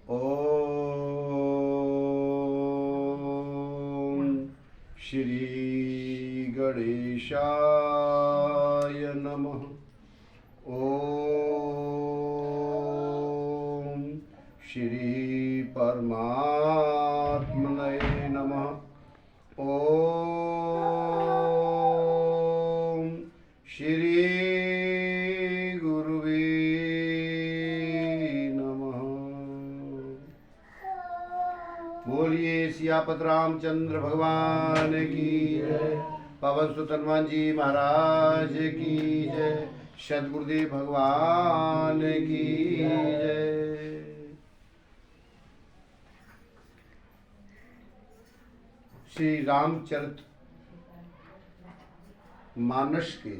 ओम श्री गणेशाय नमः। ओम श्री परमात्मने नमः। ओम श्री गुरुवे नमः। बोलिए सियापत रामचंद्र भगवान की जय, पवन सुत हनुमान जी महाराज की जय, सदगुरुदेव भगवान की जय। श्री रामचरित मानस के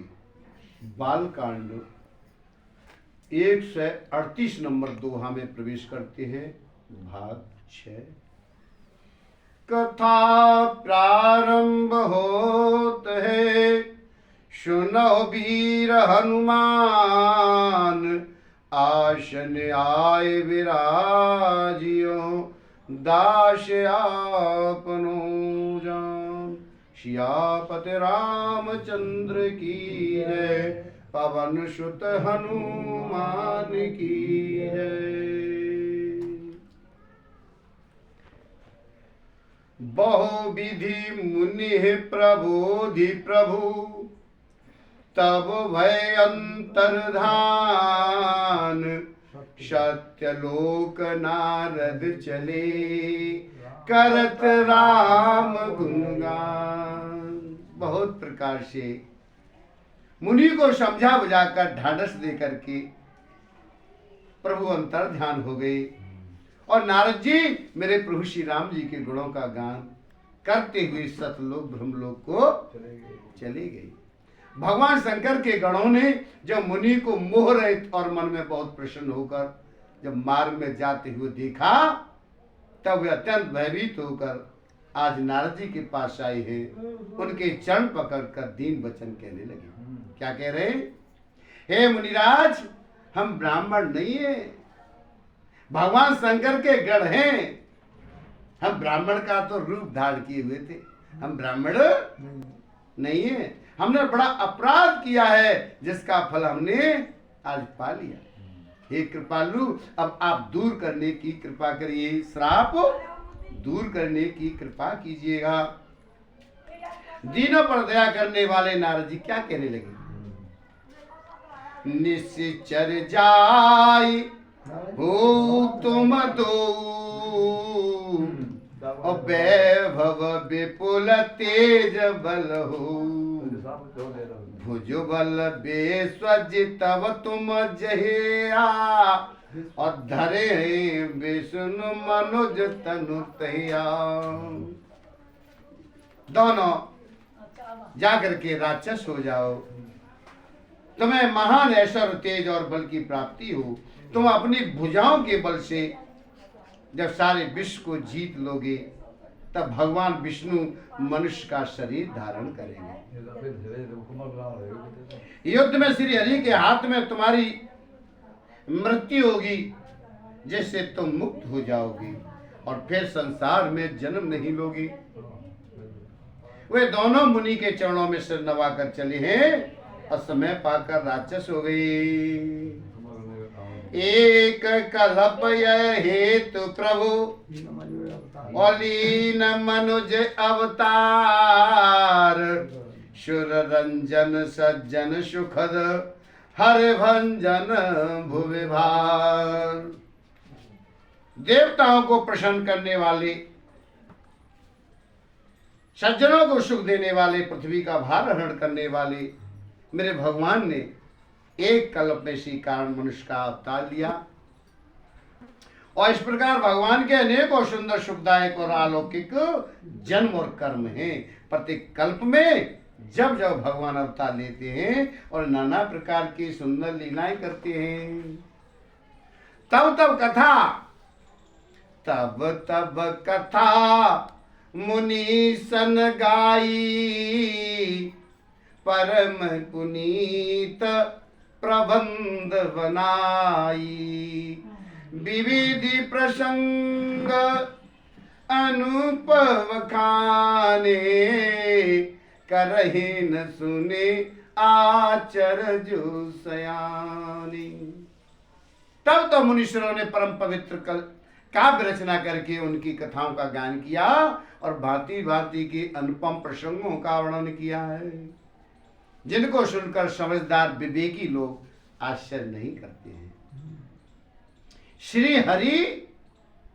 बालकांड 138 नंबर दोहा में प्रवेश करते हैं। भाग 6। कथा प्रारंभ होत है, सुनो वीर हनुमान, आसन आए विराजियो, दास आपनो जान। सियापति रामचंद्र की जय, पवन सुत हनुमान की जय। बहु विधि मुनि प्रबोधि प्रभु, तब भय अंतर्धान, सत्यलोक नारद चले, करत राम गुणगान। बहुत प्रकार से मुनि को समझा बुझाकर ढाढ़स दे करके प्रभु अंतर ध्यान हो गए और नारद जी मेरे प्रभु श्री राम जी के गुणों का गान करते हुए सतलोक ब्रह्मलोक को चले गए। भगवान शंकर के गणों ने जब मुनि को मोह रहित और मन में बहुत प्रसन्न होकर जब मार्ग में जाते हुए देखा, तब वे अत्यंत भयभीत होकर आज नारद जी के पास आए हैं। उनके चरण पकड़कर दीन वचन कहने लगे। क्या कह रहे? हे मुनिराज, हम ब्राह्मण नहीं है, भगवान शंकर के गण हैं। हम ब्राह्मण का तो रूप धारण किए हुए थे, हम ब्राह्मण नहीं है। हमने बड़ा अपराध किया है जिसका फल हमने आज पा लिया। हे कृपालु, अब आप दूर करने की कृपा करिए, श्राप दूर करने की कृपा कीजिएगा। दीनों पर दया करने वाले नारद जी क्या कहने लगे? निश्चर जाई हो तुम दो, वैभव विपुल तेज बल हो, भुज बल बेस्वज तब तुम जहिया, और धरे विष्णु मनुज तनु तहिया। दोनों जाकर के राक्षस हो जाओ, तुम्हें महान ऐश्वर्य तेज और बल की प्राप्ति हो। तुम अपनी भुजाओं के बल से जब सारे विश्व को जीत लोगे, तब भगवान विष्णु मनुष्य का शरीर धारण करेंगे। युद्ध में श्री हरि के हाथ में तुम्हारी मृत्यु होगी, जिससे तुम मुक्त हो जाओगे और फिर संसार में जन्म नहीं लोगे। वे दोनों मुनि के चरणों में सिर नवाकर चले हैं और समय पाकर राक्षस हो गए। एक कल्प हेतु प्रभु अलीन मनुज अवतार, सुर रंजन सज्जन सुखद हर भंजन भुवि भार। देवताओं को प्रसन्न करने वाले, सज्जनों को सुख देने वाले, पृथ्वी का भार हरण करने वाले मेरे भगवान ने एक कल्प में इसी कारण मनुष्य का अवतार लिया। और इस प्रकार भगवान के अनेक और सुंदर सुखदायक और अलौकिक जन्म और कर्म हैं। प्रत्येक कल्प में जब जब भगवान अवतार लेते हैं और नाना प्रकार की सुंदर लीलाएं करते हैं, तब तब कथा मुनि सन गाई, परम पुनीत प्रबंध बनाई। विविधि प्रसंग अनुभव खाने, करहे न सुने आचर जो सयानी। तब तो मुनीश्वरों ने परम पवित्र काव्य रचना करके उनकी कथाओं का गान किया और भांति भांति के अनुपम प्रसंगों का वर्णन किया है, जिनको सुनकर समझदार विवेकी लोग आश्चर्य नहीं करते हैं। श्री हरि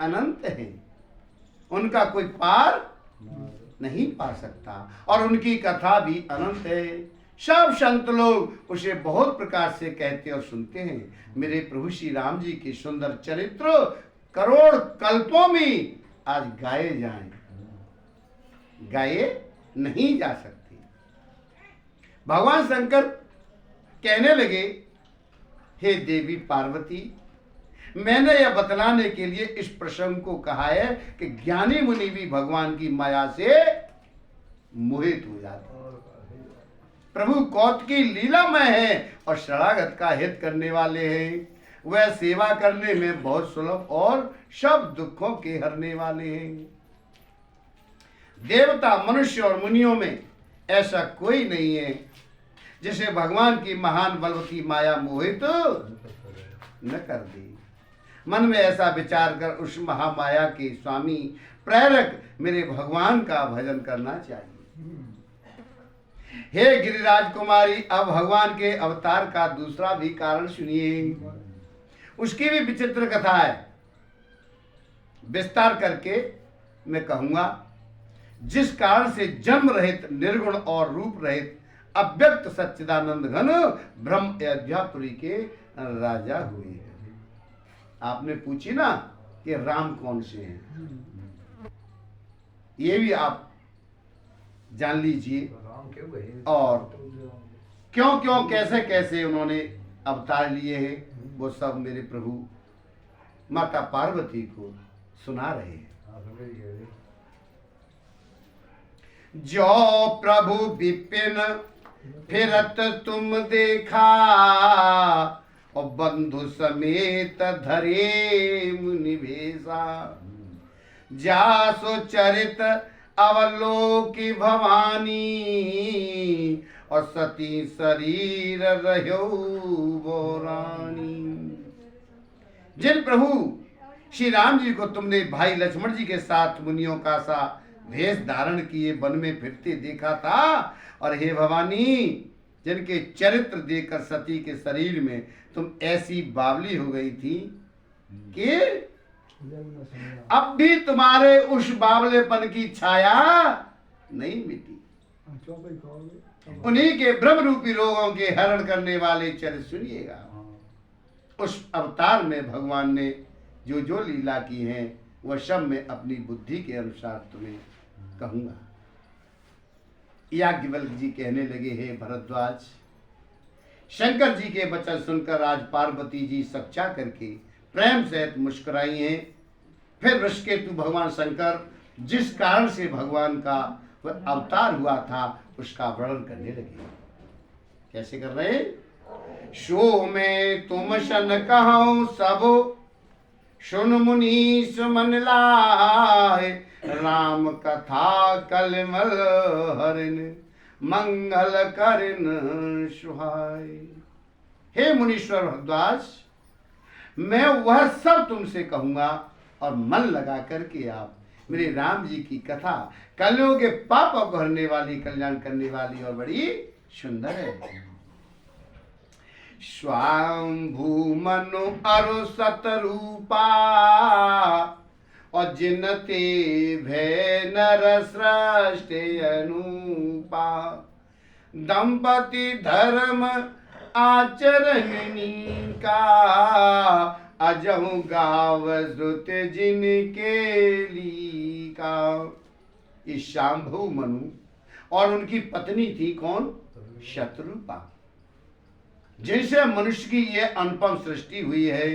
अनंत है, उनका कोई पार नहीं पा सकता, और उनकी कथा भी अनंत है। सब संत लोग उसे बहुत प्रकार से कहते और सुनते हैं। मेरे प्रभु श्री राम जी के सुंदर चरित्र करोड़ कल्पों में आज गाए जाएं, गाए नहीं जा सकते। भगवान शंकर कहने लगे, हे देवी पार्वती, मैंने यह बतलाने के लिए इस प्रसंग को कहा है कि ज्ञानी मुनि भी भगवान की माया से मोहित हो जाते हैं। प्रभु कौतुकी लीलामय है और शरणागत का हित करने वाले हैं। वह सेवा करने में बहुत सुलभ और सब दुखों के हरने वाले हैं। देवता, मनुष्य और मुनियों में ऐसा कोई नहीं है जिसे भगवान की महान बलवती माया मोहित न कर दे। मन में ऐसा विचार कर उस महामाया के स्वामी प्रेरक मेरे भगवान का भजन करना चाहिए। हे गिरिराज कुमारी, अब भगवान के अवतार का दूसरा भी कारण सुनिए। उसकी भी विचित्र कथा है, विस्तार करके मैं कहूंगा। जिस कारण से जन्म रहित, निर्गुण और रूप रहित अव्यक्त सच्चिदानंद घन ब्रह्म अयोध्यापुरी के राजा हुए हैं। आपने पूछी ना कि राम कौन से हैं, ये भी आप जान लीजिए, और क्यों क्यों कैसे कैसे उन्होंने अवतार लिए हैं, वो सब मेरे प्रभु माता पार्वती को सुना रहे हैं। जो प्रभु विपिन फिरत तुम देखा, और बंधु समेत धरे मुनि भेषा, जासो चरित अवलोकी भवानी, और सती शरीर रहो बोरानी। जिन प्रभु श्री राम जी को तुमने भाई लक्ष्मण जी के साथ मुनियों का सा भेष धारण किए वन में फिरते देखा था, और हे भवानी, जिनके चरित्र देखकर सती के शरीर में तुम ऐसी बावली हो गई थी कि अब भी तुम्हारे उस बावलेपन की छाया नहीं मिटी। उन्हीं के ब्रह्म रूपी रोगों के हरण करने वाले चरित्र सुनिएगा। उस अवतार में भगवान ने जो जो लीला की है वह सब मैं अपनी बुद्धि के अनुसार तुम्हें कहूंगा। याज्ञवल्क्य जी कहने लगे, हे भरद्वाज, शंकर जी के वचन सुनकर आज पार्वती जी सच्चा करके प्रेम सहित मुस्कुराई हैं। फिर वृषकेतु भगवान शंकर जिस कारण से भगवान का वह अवतार हुआ था उसका वर्णन करने लगे। कैसे कर रहे हैं? सो में तुम शन कहूं सब सुन मुनि सुमन लाए, राम कथा कलमल हरिन मंगल करिन सुहाय। हे मुनीश्वर भरद्वाज, मैं वह सब तुमसे कहूंगा और मन लगा करके आप मेरे राम जी की कथा, कलियों के पापों को हरने वाली, कल्याण करने वाली और बड़ी सुंदर है। स्वांभू मनु अरु सतरूपा, और जिनते भय नर सृष्टि अनुपा, दंपति धर्म आचरणनी का, अजहु गाव श्रुत जिनके लीका। इस शांभु मनु और उनकी पत्नी थी कौन? शतरूपा, जिनसे मनुष्य की यह अनुपम सृष्टि हुई है।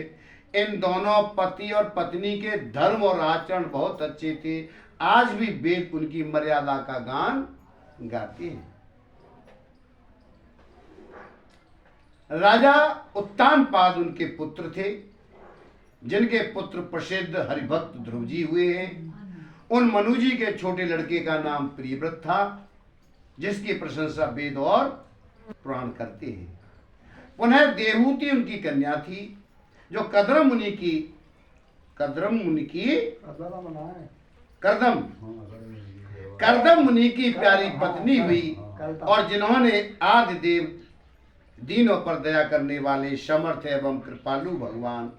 इन दोनों पति और पत्नी के धर्म और आचरण बहुत अच्छे थे। आज भी वेद उनकी मर्यादा का गान गाते हैं। राजा उत्तानपाद उनके पुत्र थे। जिनके पुत्र प्रसिद्ध हरिभक्त ध्रुव जी हुए हैं। उन मनु जी के छोटे लड़के का नाम प्रियव्रत था, जिसकी प्रशंसा वेद और पुराण करते हैं। पुनः देवहूति उनकी कन्या थी, जो कर्दम मुनि की प्यारी पत्नी हुई, और जिन्होंने आदि देव दीनों पर दया करने वाले समर्थ एवं कृपालु भगवान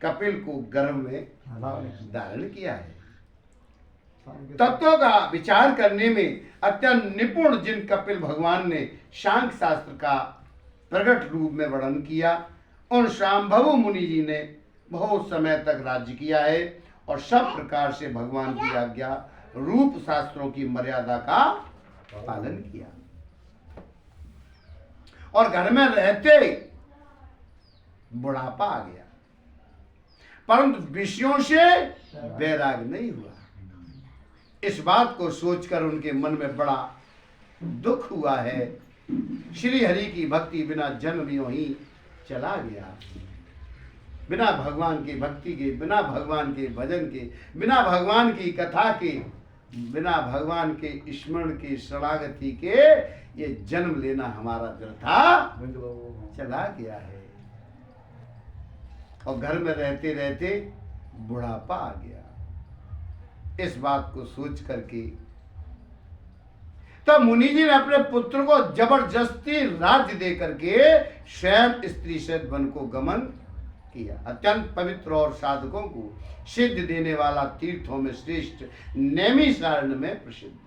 कपिल को गर्भ में धारण किया है। तत्वों का विचार करने में अत्यंत निपुण जिन कपिल भगवान ने सांख्य शास्त्र का प्रकट रूप में वर्णन किया, उन शांभव मुनि जी ने बहुत समय तक राज्य किया है और सब प्रकार से भगवान की आज्ञा रूप शास्त्रों की मर्यादा का पालन किया, और घर में रहते बुढ़ापा आ गया, परंतु विषयों से वैराग नहीं हुआ। इस बात को सोचकर उनके मन में बड़ा दुख हुआ है। श्री हरि की भक्ति बिना जन्म यूं ही चला गया, बिना भगवान की भक्ति के, बिना भगवान के भजन के, बिना भगवान की कथा के, बिना भगवान के स्मरण की शरणागति के ये जन्म लेना हमारा व्यर्था चला गया है। और घर में रहते रहते बुढ़ापा आ गया। इस बात को सोच करके तब मुनि जी ने अपने पुत्र को जबरदस्ती राज्य दे करके स्वयं स्त्री सहित वन को गमन किया। अत्यंत पवित्र और साधकों को सिद्ध देने वाला तीर्थों में श्रेष्ठ नैमिषारण्य में प्रसिद्ध है।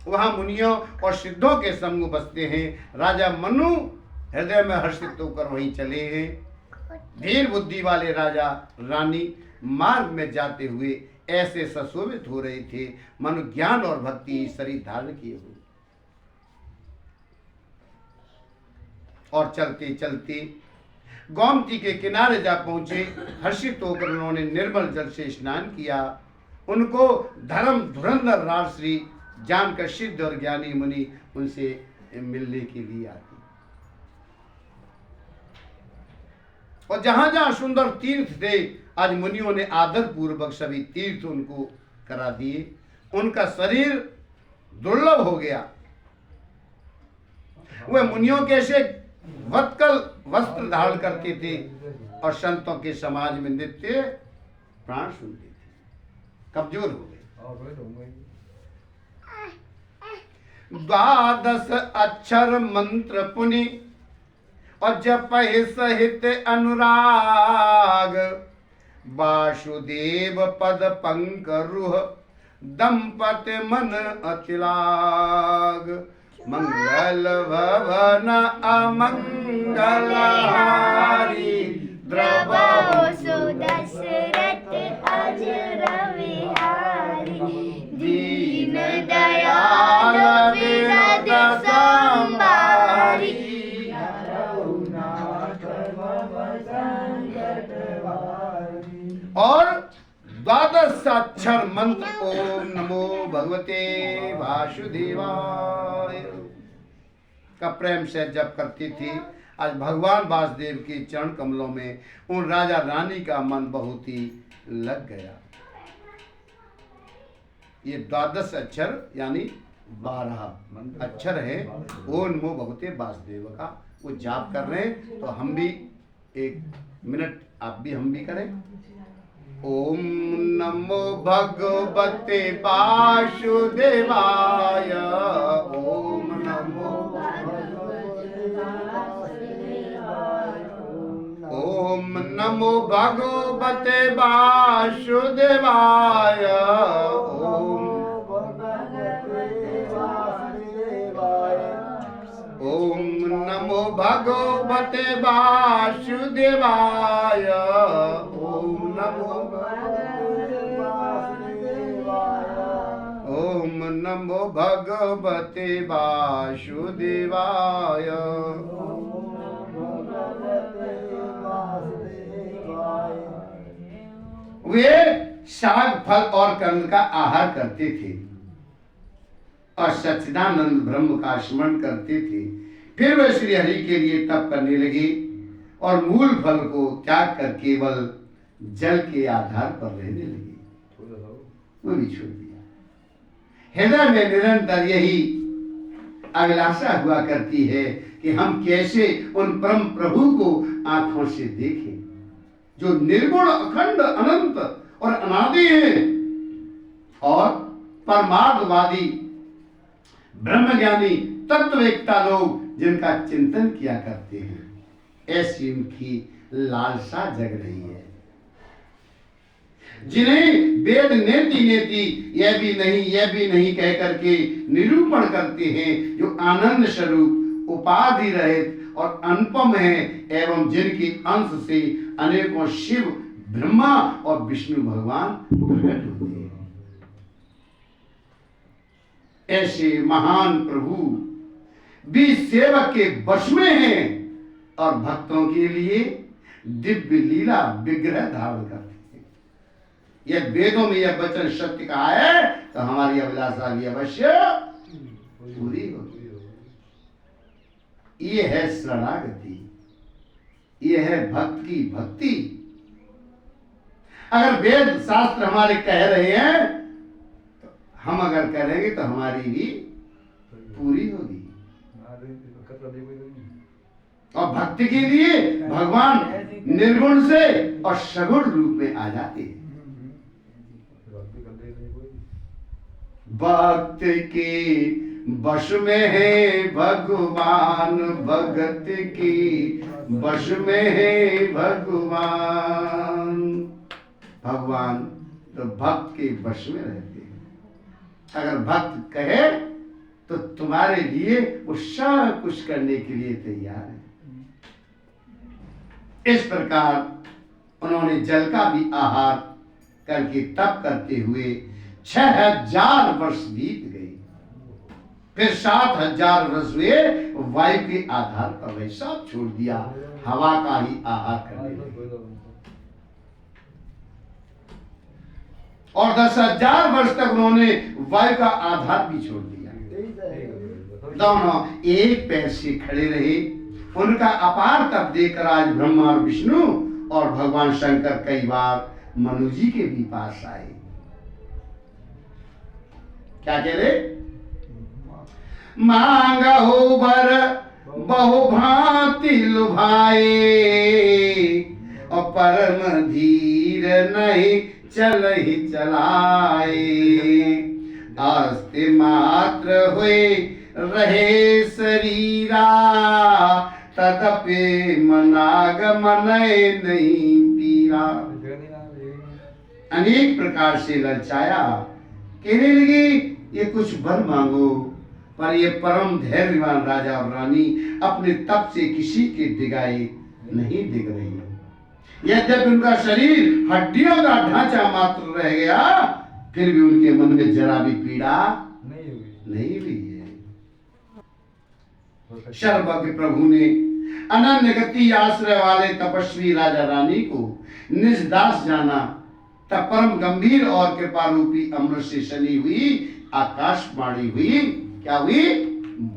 वहां मुनियों और सिद्धों के समूह बसते हैं। राजा मनु हृदय में हर्षित होकर वहीं चले हैं। धीर बुद्धि वाले राजा रानी मार्ग में जाते हुए ऐसे सुशोभित हो रहे थे, मनु ज्ञान और भक्ति शरीर धारण किए हुए। और चलते चलते गोमती के किनारे जा पहुंचे। हर्षित होकर उन्होंने निर्मल जल से स्नान किया। उनको धर्म धुरंधर राजश्री जानकर सिद्ध और ज्ञानी मुनि उनसे मिलने के लिए आते। और जहां जहां सुंदर तीर्थ थे, आज मुनियों ने आदर पूर्वक सभी तीर्थ उनको करा दिए। उनका शरीर दुर्लभ हो गया। वे मुनियों के से वत्कल वस्त्र धारण करते थे और संतों के समाज में नित्य प्राण सुनते थे। कमजोर हो गए। 12 अक्षर मंत्र पुनि और जपहि सहित अनुराग, वासुदेव पद पंकरुह दंपति मन अतिलाग। मंगल भवन अमंगल हारी, द्रवहु सुदशरथ अजर विहारी। दीन दयाल विरद संभारी, और 12 अक्षर मंत्र ओम नमो भगवते वासुदेवाय का प्रेम से जप करती थी। आज भगवान वासुदेव के चरण कमलों में उन राजा रानी का मन बहुत ही लग गया। ये 12 अक्षर यानी 12 अक्षर है ओम नमो भगवते वासुदेव का, वो जाप कर रहे हैं। तो हम भी 1 मिनट हम भी करें। ओम नमो भगवते वासुदेवाय, ओम नमो ओम नमो भगवते वासुदेवाय, ओम नमो भगवते वासुदेवाय, ओम नमो ओम नमो भगवते वासुदेवाय। वे साग फल और कंद का आहार करते थे और सच्चिदानंद ब्रह्म का स्मरण करते थे। फिर वे श्री हरि के लिए तप करने लगे और मूल फल को त्याग कर केवल जल के आधार पर रहने लगे, वो भी छोड़ दिया। हृदय में निरंतर यही अभिलाषा हुआ करती है कि हम कैसे उन परम प्रभु को आंखों से देखें जो निर्गुण, अखंड, अनंत और अनादि है, और परमार्थवादी ब्रह्मज्ञानी तत्ववेत्ता लोग जिनका चिंतन किया करते हैं, ऐसी उनकी लालसा जग रही है। जिन्हें वेद नेति नेति यह भी नहीं कह करके निरूपण करते हैं, जो आनंद स्वरूप, उपाधि रहित और अनुपम है, एवं जिनके अंश से अनेकों शिव, ब्रह्मा और विष्णु भगवान प्रकट होते हैं। ऐसे महान प्रभु भी सेवक के वश में हैं और भक्तों के लिए दिव्य लीला विग्रह धारण करते हैं। यह वेदों में यह वचन सत्य कहा है तो हमारी अभिलाषा भी अवश्य पूरी होगी। ये है शरणागति, ये है भक्त की भक्ति। अगर वेद शास्त्र हमारे कह रहे हैं तो हम अगर करेंगे तो हमारी भी पूरी होगी। और भक्ति के लिए भगवान निर्गुण से और सगुण रूप में आ जाते हैं। भक्त के वश में है भगवान, भगत की वश में है भगवान। भगवान तो भक्त के वश में रहते हैं। अगर भक्त कहे तो तुम्हारे लिए वो सब कुछ करने के लिए तैयार है। इस प्रकार उन्होंने जल का भी आहार करके तप करते हुए 6000 वर्ष बीत गए। फिर 7000 वर्ष हुए, वायु के आधार पर वही सब छोड़ दिया, हवा का ही आहार करने लगे। और 10,000 वर्ष तक उन्होंने वायु का आधार भी छोड़ दिया। दोनों एक पैर से खड़े रहे। उनका अपार तप देखकर आज ब्रह्मा और विष्णु और भगवान शंकर कई बार मनु जी के भी पास आए। क्या कह रहे? मांगा हो बर बहु भांति लुभाए, और परम धीर नहीं चल ही चलाए। अस्ति मात्र हुए रहे शरीरा, तदपि मनागमन नहीं पीरा। अनेक प्रकार से ललचाया, कहने लगे ये कुछ वर मांगो, पर ये परम धैर्यवान राजा और रानी अपने तप से किसी के दिगाए नहीं दिख रही। यद्यपि उनका शरीर हड्डियों का ढांचा मात्र रह गया, फिर भी उनके मन में जरा भी पीड़ा नहीं हुई है। सर्वज्ञ प्रभु ने अनन्य गति आश्रय वाले तपस्वी राजा रानी को निज दास जाना, तब परम गंभीर और कृपा रूपी अमृत से सनी हुई आकाशवाणी हुई। क्या हुई?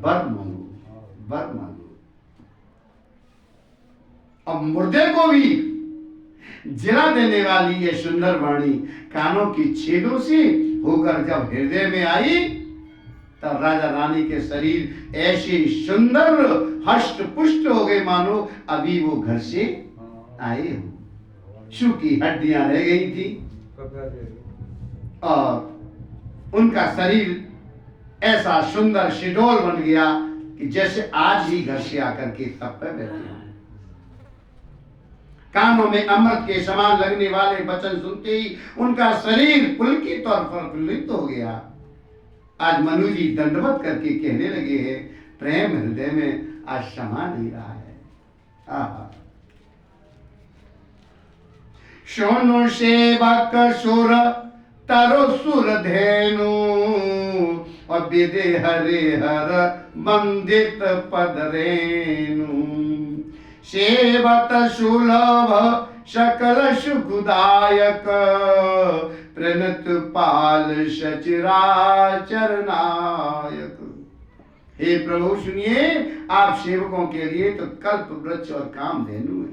वर मांगो, वर मांगो। अब मुर्दे को भी जिला देने वाली ये सुंदर वाणी कानों की छेदों से होकर जब हृदय में आई, तब राजा रानी के शरीर ऐसे सुंदर हष्ट पुष्ट हो गए मानो अभी वो घर से आए हो। सूखी हड्डियां रह गई थी और उनका शरीर ऐसा सुंदर शिडोल बन गया कि जैसे आज ही घर से आकर के तप पे बैठे हैं। कानों में अमृत के समान लगने वाले वचन सुनते ही उनका शरीर पुलकित और प्रफुल्लित हो गया। आज मनु जी दंडवत करके कहने लगे हैं, प्रेम हृदय में आज समा नहीं रहा है। आहा। सोनु सेवक सुर तरो सुर धेनु, और विदे हरे हर मंदित पद रेणु। सेवत सुलभ सकल सुखदायक, प्रणत पाल सचराचर नायक। हे प्रभु सुनिए, आप सेवकों के लिए तो कल्प वृक्ष और कामधेनु है।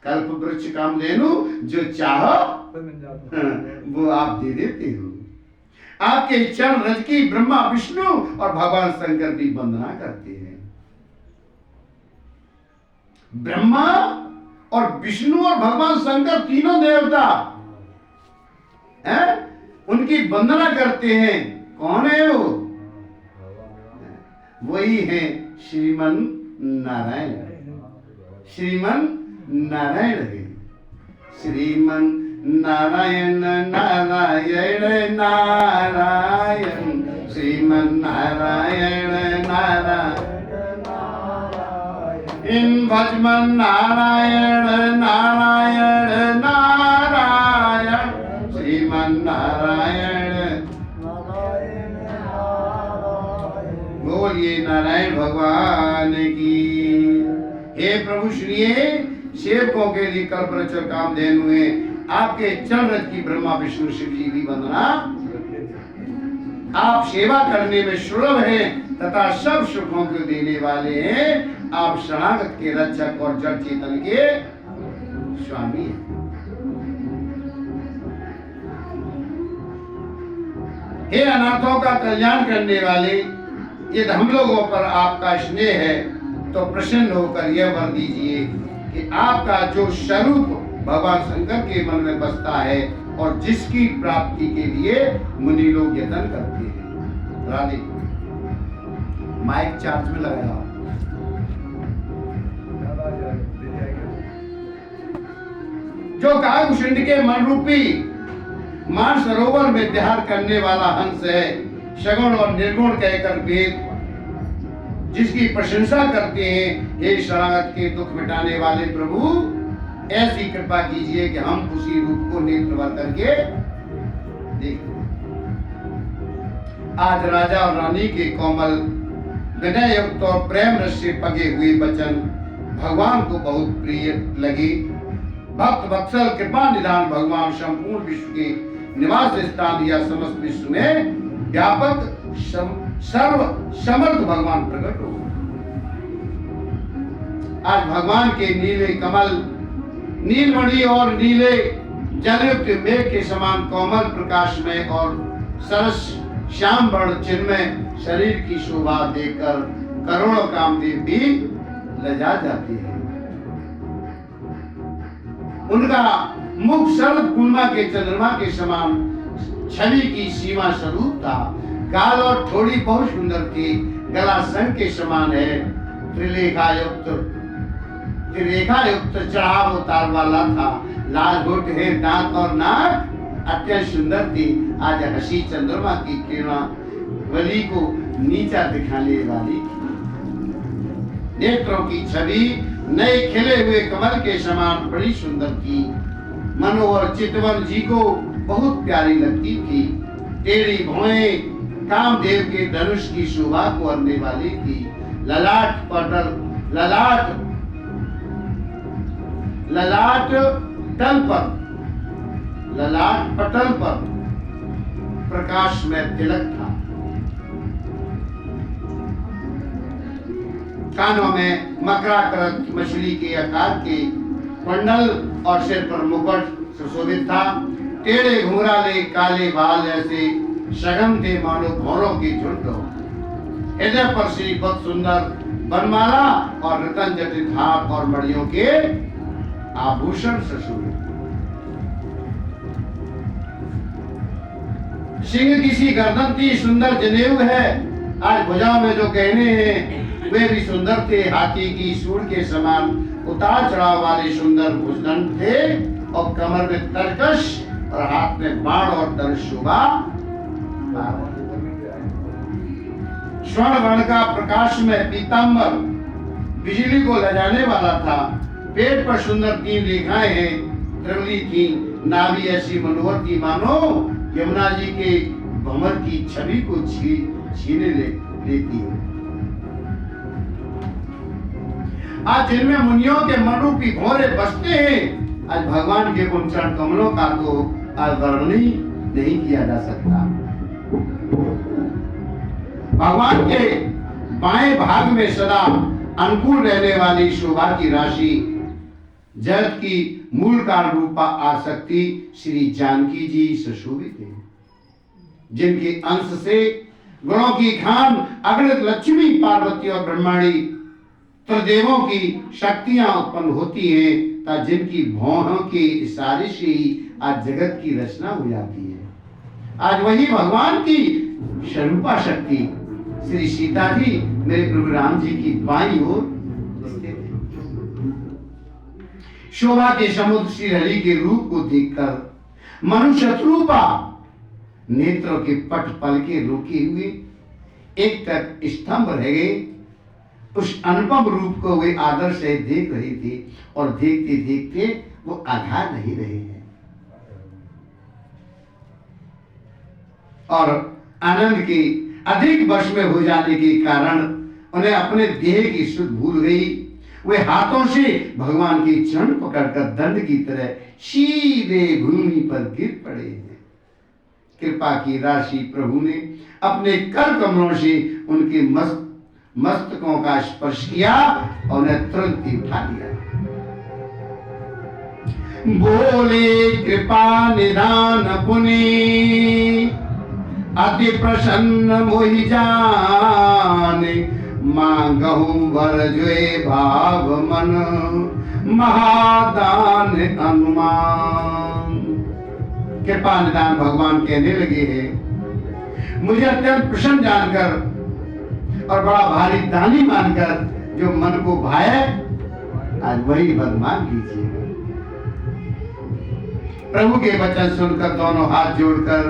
कल्प वृक्ष कामधेनु जो चाहो वो आप दे देते हो। आपके चरण रज की ब्रह्मा विष्णु और भगवान शंकर भी वंदना करते हैं। ब्रह्मा और विष्णु और भगवान शंकर तीनों देवता हैं, उनकी वंदना करते हैं। कौन है वो? वही है श्रीमन नारायण। श्रीमन नारायण है। श्रीमन नारायण नारायण नारायण, श्रीमन नारायण नारायण इन भजमन नारायण नारायण नारायण, श्रीमन नारायण। बोलिए नारायण भगवान की। हे प्रभु सुनिए, सेवकों के लिए कल्पवृक्ष और कामधेनु है। आपके चरण रज की ब्रह्मा विष्णु शिव जी की वंदना। आप सेवा करने में सुलभ हैं तथा सब सुखों को देने वाले हैं। आप शरणागत के रक्षक और जड़ चेतन के स्वामी हैं। हे अनाथों का कल्याण करने वाले, यदि हम लोगों पर आपका स्नेह है तो प्रसन्न होकर यह वर दीजिए कि आपका जो स्वरूप भगवान शंकर के मन में बसता है और जिसकी प्राप्ति के लिए मुनि लोग यत्न करते हैं। राधे। माइक चार्ज में लगाया। जो कागभूषण के मन रूपी मान सरोवर में विहार करने वाला हंस है, सगुण और निर्गुण कहकर वेद जिसकी प्रशंसा करते हैं, हे शरणागत के दुख मिटाने वाले प्रभु, ऐसी कृपा कीजिए कि हम उसी रूप को नेत्र भर करके देखें। आज राजा और रानी के कोमल विनय युक्त और प्रेम रस से पगे हुए वचन भगवान को बहुत प्रिय लगे। भक्त वत्सल कृपा निधान भगवान संपूर्ण विश्व के निवास स्थान या समस्त विश्व में व्यापक सर्व समर्थ भगवान प्रकट हो। आज भगवान के नीले कमल, नीलमणि और नीले जलयुक्त मेघ के समान कोमल प्रकाश में और सरस श्याम वर्ण चिन्मय शरीर की शोभा देखकर करोड़ों कामदेव भी लजा जाते हैं। उनका मुख शरद पूर्णिमा के चंद्रमा के समान छवि की सीमा स्वरूप था। गाल और ठोड़ी बहुत सुंदर थी। गला शंख के समान है। त्रिरेखा युक्त चढ़ाव उतार वाला था। लाल होठ है, दांत और नाक अत्यंत सुंदर थी। आज हंसी चंद्रमा की किरण वली को नीचा दिखाने वाली थी। नेत्रों की छवि नए खिले हुए कमल के समान बड़ी सुंदर थी। मनोहर चितवन जी को बहुत प्यारी लगती थी। टेढ़ी भौएं कामदेव के धनुष की शोभा को करने वाली थी। ललाट पटल पर प्रकाश में तिलक था। कानों में मकराकृत मछली के आकार के कुंडल और सिर पर मुकुट सुशोभित था। टेढ़े घुंघराले काले बाल ऐसे सघन थे मानो भौरों की झुंड हो। हृदय पर श्री बहुत सुंदर बनमाला और रतन जटित हाथ और मणियों के आभूषण सुशोभित। सिंह की सी गर्दन थी, सुंदर जनेऊ है। आज भुजाओं में जो गहने हैं वे भी सुंदर थे। हाथी की सूंड के समान उतार चढ़ाव वाले सुंदर भुजदंड थे और कमर में तरकश और हाथ में बाण और धनुष शोभा। स्वर्ण वर्ण का प्रकाश में पीतांबर बिजली को लजाने वाला था। पेट पर सुंदर 3 रेखाएं हैं, त्रिवली थी। नाभि ऐसी मनोहर थी मानो यमुना जी के भंवर की छवि को छीने लेती है। आज जिनमें मुनियों के मन रूपी भौरे बसते हैं, आज भगवान के उन चरण कमलों का तो वर्णन ही नहीं किया जा सकता। भगवान के बाएं भाग में सदा अनुकूल रहने वाली शोभा की राशि जगत की मूल कारण रूपा आसक्ति श्री जानकी जी सुशोभित है, जिनके अंश से गुणों की खान अगणित लक्ष्मी, पार्वती और ब्रह्माणी त्रिदेवों की शक्तियां उत्पन्न होती हैं, ता जिनकी भौहों के इशारे से ही आज जगत की रचना हो जाती है। आज वही भगवान की स्वरूपा शक्ति श्री सीता जी मेरे प्रभु राम जी की बाईं ओर स्थित है। शोभा के समुद्र श्री हरि के रूप को देखकर मनुष्य शत्रुपा नेत्रों के पट पल के रोके हुए एक तक स्तंभ रह गए। उस अनुपम रूप को वे आदर से देख रहे थे और देखते देखते वो आघात नहीं रहे हैं और आनंद के अधिक वश में हो जाने के कारण उन्हें अपने देह की सुध भूल गई। वे हाथों से भगवान के चरण पकड़कर दंड की तरह सीधे भूमि पर गिर पड़े हैं। कृपा की राशि प्रभु ने अपने कर कमलों से उनके मस्तकों का स्पर्श किया और उन्हें तुरंत ही उठा लिया। बोले कृपा निधान पुनि अति प्रसन्न मोहि जाने, मांगहु वर जोए भाव मन महादान अनुमान। कृपा निदान भगवान कहने लगे हैं, मुझे अत्यंत प्रसन्न जानकर और बड़ा भारी दानी मानकर जो मन को भाए आज वही वर मांग लीजिएगा। प्रभु के वचन सुनकर दोनों हाथ जोड़कर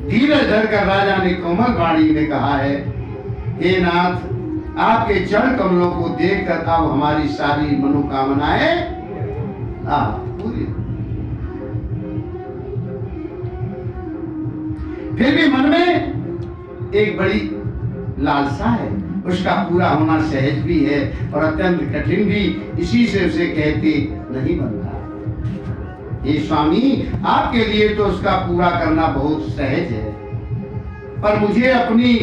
धीरज धरकर राजा ने कोमल वाणी में कहा है, हे नाथ, आपके चरण कमलों को देखकर अब हमारी सारी मनोकामनाएं पूरी। फिर भी मन में एक बड़ी लालसा है, उसका पूरा होना सहज भी है और अत्यंत कठिन भी, इसी से उसे कहते नहीं बनता। ये स्वामी, आपके लिए तो उसका पूरा करना बहुत सहज है, पर मुझे अपनी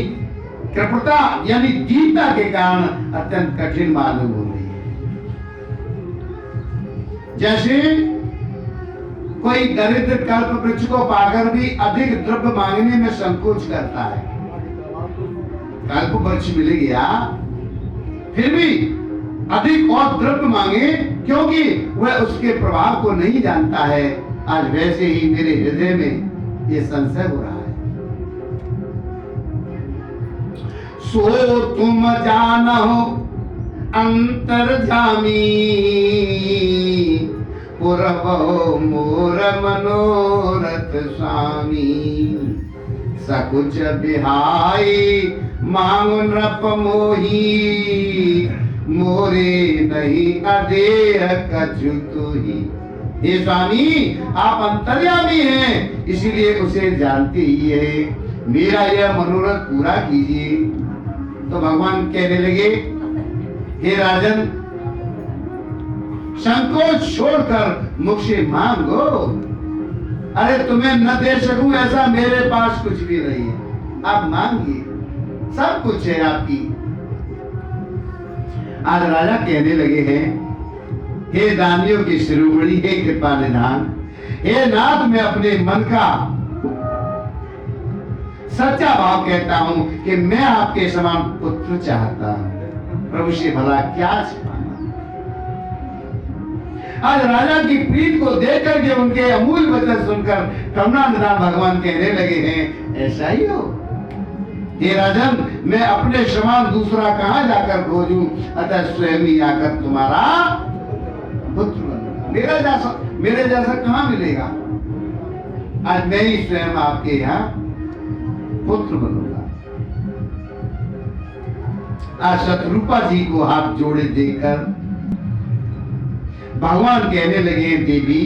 कृपणता यानी दीनता के कारण अत्यंत कठिन मालूम हो रही है। जैसे कोई दरिद्र कल्प वृक्ष को पाकर भी अधिक द्रव्य मांगने में संकोच करता है। कल्प वृक्ष मिल गया फिर भी अधिक और द्रव्य मांगे क्योंकि वह उसके प्रभाव को नहीं जानता है। आज वैसे ही मेरे हृदय में ये संशय हो रहा है। सो तुम जानो अंतर्जामी, पुरवो मोर मनोरथ स्वामी। सकुच बिहाई मांगो नृप मोही, मोरे नहीं अदेह कछु तुही। हे स्वामी, आप अंतर्यामी हैं, इसीलिए उसे जानते ही है। मेरा यह मनोरथ पूरा कीजिए। तो भगवान कहने लगे, हे राजन, संकोच छोड़कर मुख से मांगो। अरे तुम्हें न दे सकूं ऐसा मेरे पास कुछ भी नहीं है, आप मांगिए, सब कुछ है आपकी। आज राजा कहने लगे हैं, हे दानियों की शिरोमणि, हे कृपा निधान, हे नाथ, मैं अपने मन का सच्चा भाव कहता हूं कि मैं आपके समान पुत्र चाहता हूं। प्रभु से भला क्या छिपाना। आज राजा की प्रीत को देख करके उनके अमूल्य वचन सुनकर करुणा निधान भगवान कहने लगे हैं, ऐसा ही हो। हे राजन, मैं अपने समान दूसरा कहां जाकर खोजूं, अतः स्वयं ही आकर तुम्हारा पुत्र बनूंगा। मेरे जैसा कहां मिलेगा। आज मैं ही स्वयं आपके यहाँ पुत्र बनूंगा। आज शत्रुपा जी को हाथ जोड़े देकर भगवान कहने लगे, देवी,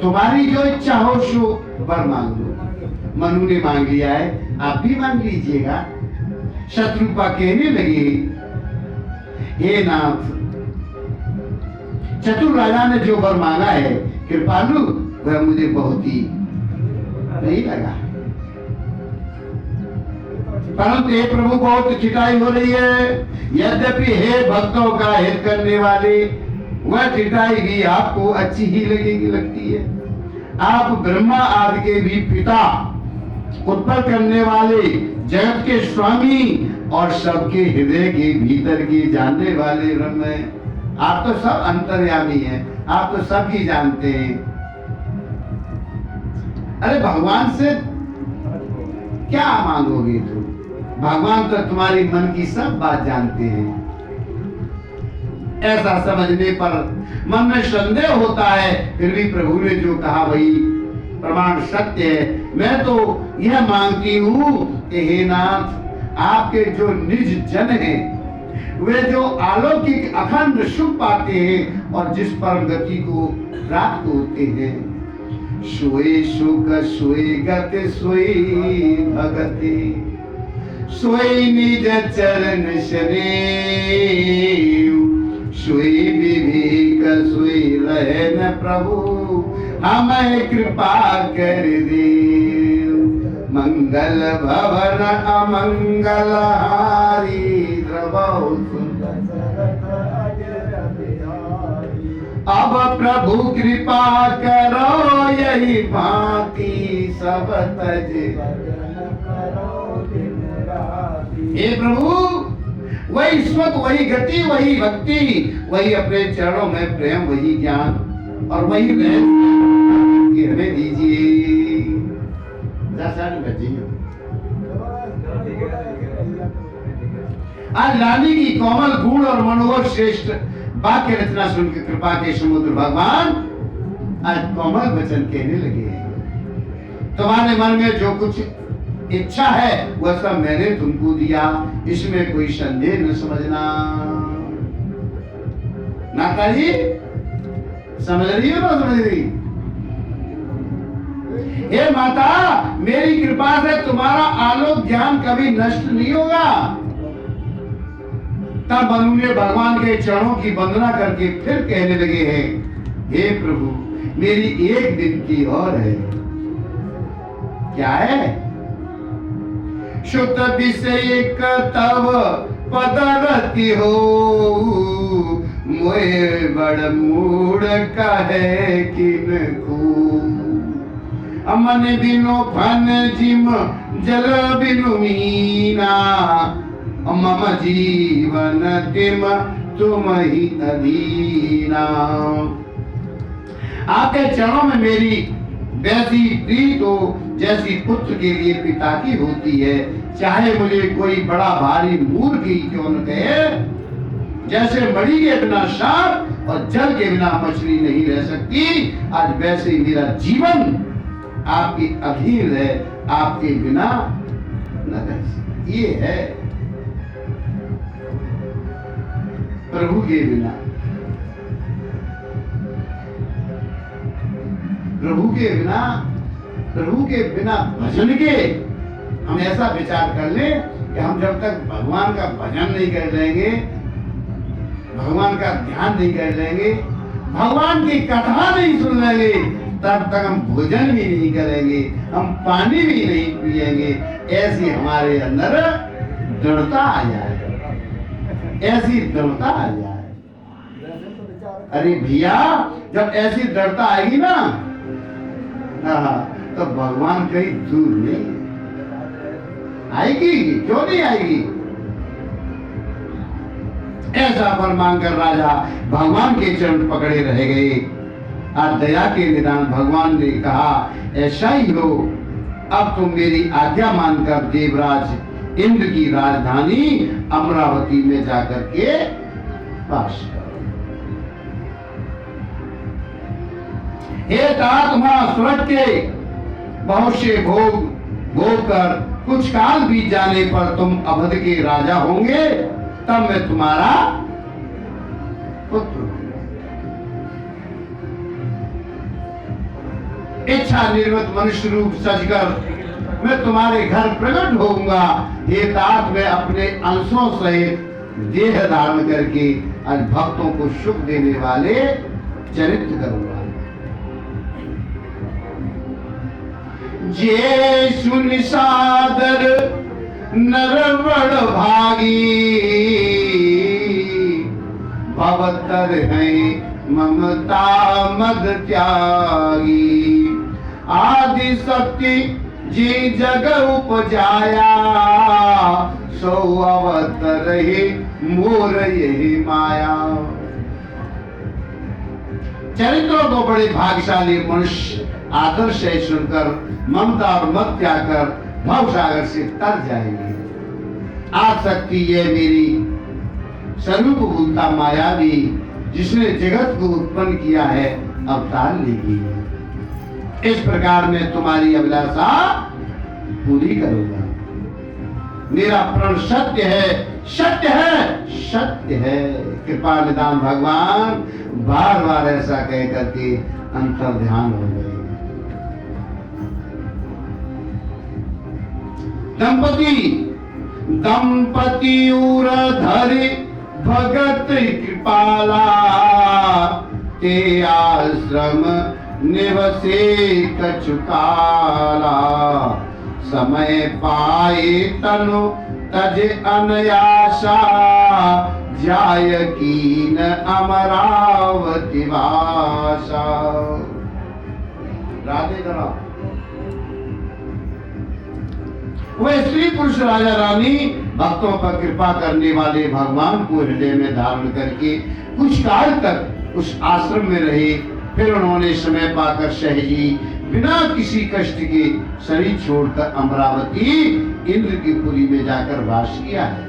तुम्हारी जो इच्छा हो सो वर मांग लो। मनु ने मांग लिया है, आप भी मांग लीजिएगा। शत्रुपा कहने लगे, हे नाथ, चतुर राजा ने जो वर मांगा है कृपालु, वह मुझे बहुत ही नहीं लगा। परंतु हे प्रभु बहुत चिटाई हो रही है। यद्यपि हे भक्तों का हित करने वाले, वह चिटाई भी आपको अच्छी ही लगती है। आप ब्रह्मा आदि के भी पिता, उत्पन्न करने वाले, जगत के स्वामी और सबके हृदय के भीतर की जानने वाले ब्रह्म हैं। आप तो सब अंतर्यामी हैं, आप तो सब ही जानते हैं। अरे भगवान से क्या मांगोगे तुम? भगवान तो तुम्हारी मन की सब बात जानते हैं। ऐसा समझने पर मन में संदेह होता है, फिर भी प्रभु ने जो कहा वही प्रमाण सत्य है। मैं तो यह मांगती हूँ कि हे नाथ, आपके जो निज जन हैं, वे जो अलौकिक अखंड सुख पाते हैं और जिस परम गति को प्राप्त होते हैं, सोए सुख सोए गति सोए भगति, सोए निज चरण शरीर, सोए विवेक सोए रहन प्रभु, हमें कृपा कर दे। मंगल भवन अमंगल हारी, द्रवौ अब प्रभु कृपा करो, यही भांति सब तज। हे प्रभु, वही सुख, वही गति, वही भक्ति, वही अपने चरणों में प्रेम, वही ज्ञान और वही हमें दीजिए। आज लाली की कोमल गुण और मनोहर श्रेष्ठ वाक्य रचना सुनकर कृपा के समुद्र भगवान आज कोमल वचन कहने लगे हैं। तुम्हारे मन में जो कुछ इच्छा है वह सब मैंने तुमको दिया, इसमें कोई संदेह न समझना। माता जी समझ रही हो ना समझ रही? हे माता, मेरी कृपा से तुम्हारा आलोक ज्ञान कभी नष्ट नहीं होगा। तब मनु ने भगवान के चरणों की वंदना करके फिर कहने लगे हैं, हे प्रभु, मेरी एक विनती और है। क्या है? शुद्ध विषय तब पदरति हो, मोए बड़ मूड कहे किनको। अमन बिनु फन जिम जल बिनु मीना, मम जीवन तिम तुम ही अधीना। आपके चरणों में मेरी वैसी प्रीत हो जैसी पुत्र के लिए पिता की होती है। चाहे मुझे कोई बड़ा भारी मूर्ख ही क्यों न कहे, जैसे मणि के बिना सांप और जल के बिना मछली नहीं रह सकती, आज वैसे मेरा जीवन आपके अधीन है, आपके बिना न रह सकती। ये है प्रभु के बिना, प्रभु के बिना भजन के हम ऐसा विचार कर ले कि हम जब तक भगवान का भजन नहीं कर लेंगे, भगवान का ध्यान नहीं कर लेंगे, भगवान की कथा नहीं सुन लेंगे, तब तक हम भोजन भी नहीं करेंगे, हम पानी भी नहीं पिएंगे। ऐसी हमारे अंदर दृढ़ता आ जाए, ऐसी दृढ़ता आ जाए। अरे भैया, जब ऐसी दृढ़ता आएगी ना, तो भगवान कहीं दूर नहीं आएगी। क्यों नहीं आएगी? ऐसा वर मांगकर राजा भगवान के चरण पकड़े रह गए। आज दया के निदान भगवान ने कहा, ऐसा ही हो, अब तुम मेरी आज्ञा मानकर देवराज इंद्र की राजधानी अमरावती में जाकर के वास करो। हे तात, वहां स्वर्ग के बहुत से भोग कर कुछ काल बीत जाने पर तुम अवध के राजा होंगे, तब मैं तुम्हारा पुत्र हूंगा। इच्छा निर्मित मनुष्य रूप सजकर मैं तुम्हारे घर प्रकट होऊंगा। हे तात, मैं अपने अंशों सहित देह धारण करके आज भक्तों को सुख देने वाले चरित्र करूंगा। जे सुन सादर नरवण भागी, भवतर है ममता मद त्यागी। आदि शक्ति जी जग उपजाया, सो अवतर ही मोर यही माया। चरित्रों को बड़े भाग्यशाली मनुष्य आदर्श है सुनकर ममता और मत त्याग कर भव सागर से तर जाएंगे। आज शक्ति ये मेरी स्वरूप भूलता माया भी, जिसने जगत को उत्पन्न किया है अवतार लेगी। इस प्रकार मैं तुम्हारी अभिलाषा पूरी करूंगा। मेरा प्रण सत्य है, सत्य है, सत्य है। कृपा निदान भगवान बार बार ऐसा कह करके अंतर ध्यान हो गए। दंपति उर धरि भगत कृपाला, ते आश्रम निवसे कछुकाला। समय पाए तनु तज अनयासा, जाय कीन अमरावती वासा। राधे करा। वह स्त्री पुरुष राजा रानी भक्तों पर कृपा करने वाले भगवान को हृदय में धारण करके कुछ काल तक उस आश्रम में रहे। फिर उन्होंने समय पाकर सहजी बिना किसी कष्ट के शरीर छोड़कर अमरावती इंद्र की पुरी में जाकर वास किया है।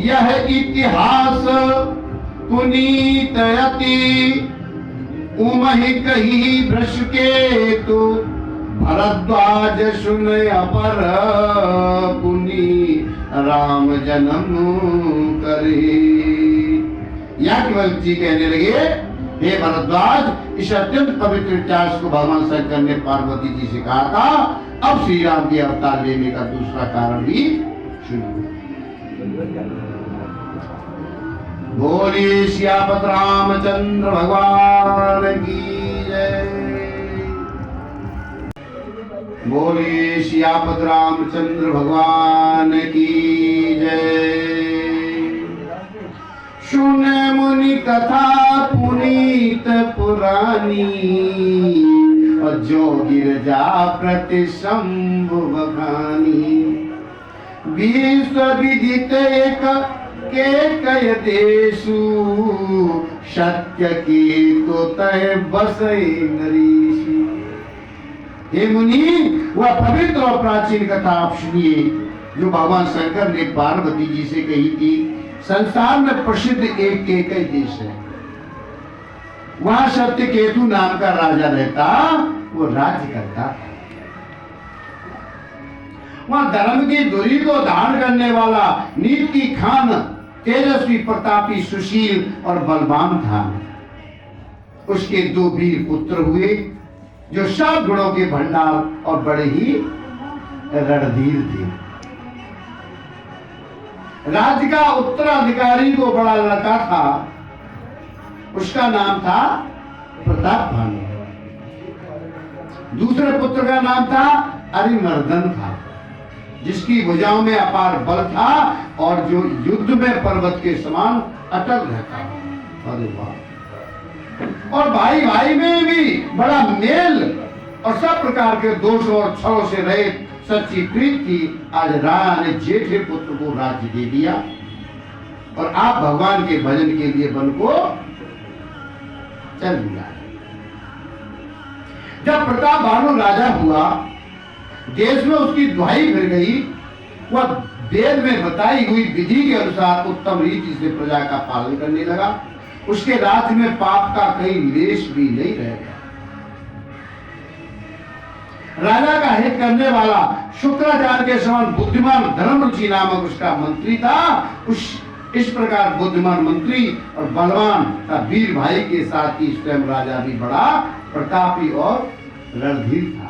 यह इतिहास पुनीत यति, उमहि कही भ्रश के तो भरद्वाज सुन अपर पुनि राम जन्म करे। याज्ञवल्क्य जी कहने लगे, हे भरद्वाज, इस अत्यंत पवित्र इतिहास को भगवान शंकर ने पार्वती जी से कहा था। अब श्री राम के अवतार लेने का दूसरा कारण भी सुनिए। बोलिए सियापत रामचंद्र भगवान की जय। बोलिए सियापत रामचंद्र भगवान की जय। सुन मुनि कथा पुनीत पुरानी, और जो गिरजा प्रति शंभु बखानी। विश्व विदित एक के कय देशु, सत्य की तो तय बसई नरीशु। हे मुनि, वह पवित्र और प्राचीन कथा आप सुनिए जो भगवान शंकर ने पार्वती जी से कही थी। संसार में प्रसिद्ध एक केकई देश है, वहां सत्य केतु नाम का राजा रहता, वो राज्य करता था। वहां धर्म की धुरी को धारण करने वाला नीति की खान तेजस्वी प्रतापी सुशील और बलवान था। उसके दो वीर पुत्र हुए जो सब गुणों के भंडार और बड़े ही रणधीर थे। राज्य का उत्तराधिकारी को बड़ा लड़का था, उसका नाम था प्रताप भानु। दूसरे पुत्र का नाम था अरिमर्दन था, जिसकी भुजाओं में अपार बल था और जो युद्ध में पर्वत के समान अटल रहता। अरे वाह! और भाई भाई में भी बड़ा मेल और सब प्रकार के दोषों और छलों से रहित सच्ची प्रीत थी। आज राजा ने जेठे पुत्र को राज्य दे दिया और आप भगवान के भजन के लिए वन को चल दिया। जब प्रताप भानु राजा हुआ, देश में उसकी दुहाई फिर गई। वह वेद में बताई हुई विधि के अनुसार उत्तम रीति से प्रजा का पालन करने लगा। उसके राज्य में पाप का कहीं लेश भी नहीं रह गया। राजा का हित करने वाला शुक्राचार्य के समान बुद्धिमान धर्मरुचि नामक उसका मंत्री था। इस प्रकार बुद्धिमान मंत्री और बलवान का वीर भाई के साथ ही स्वयं राजा भी बड़ा प्रतापी और रणधीर था।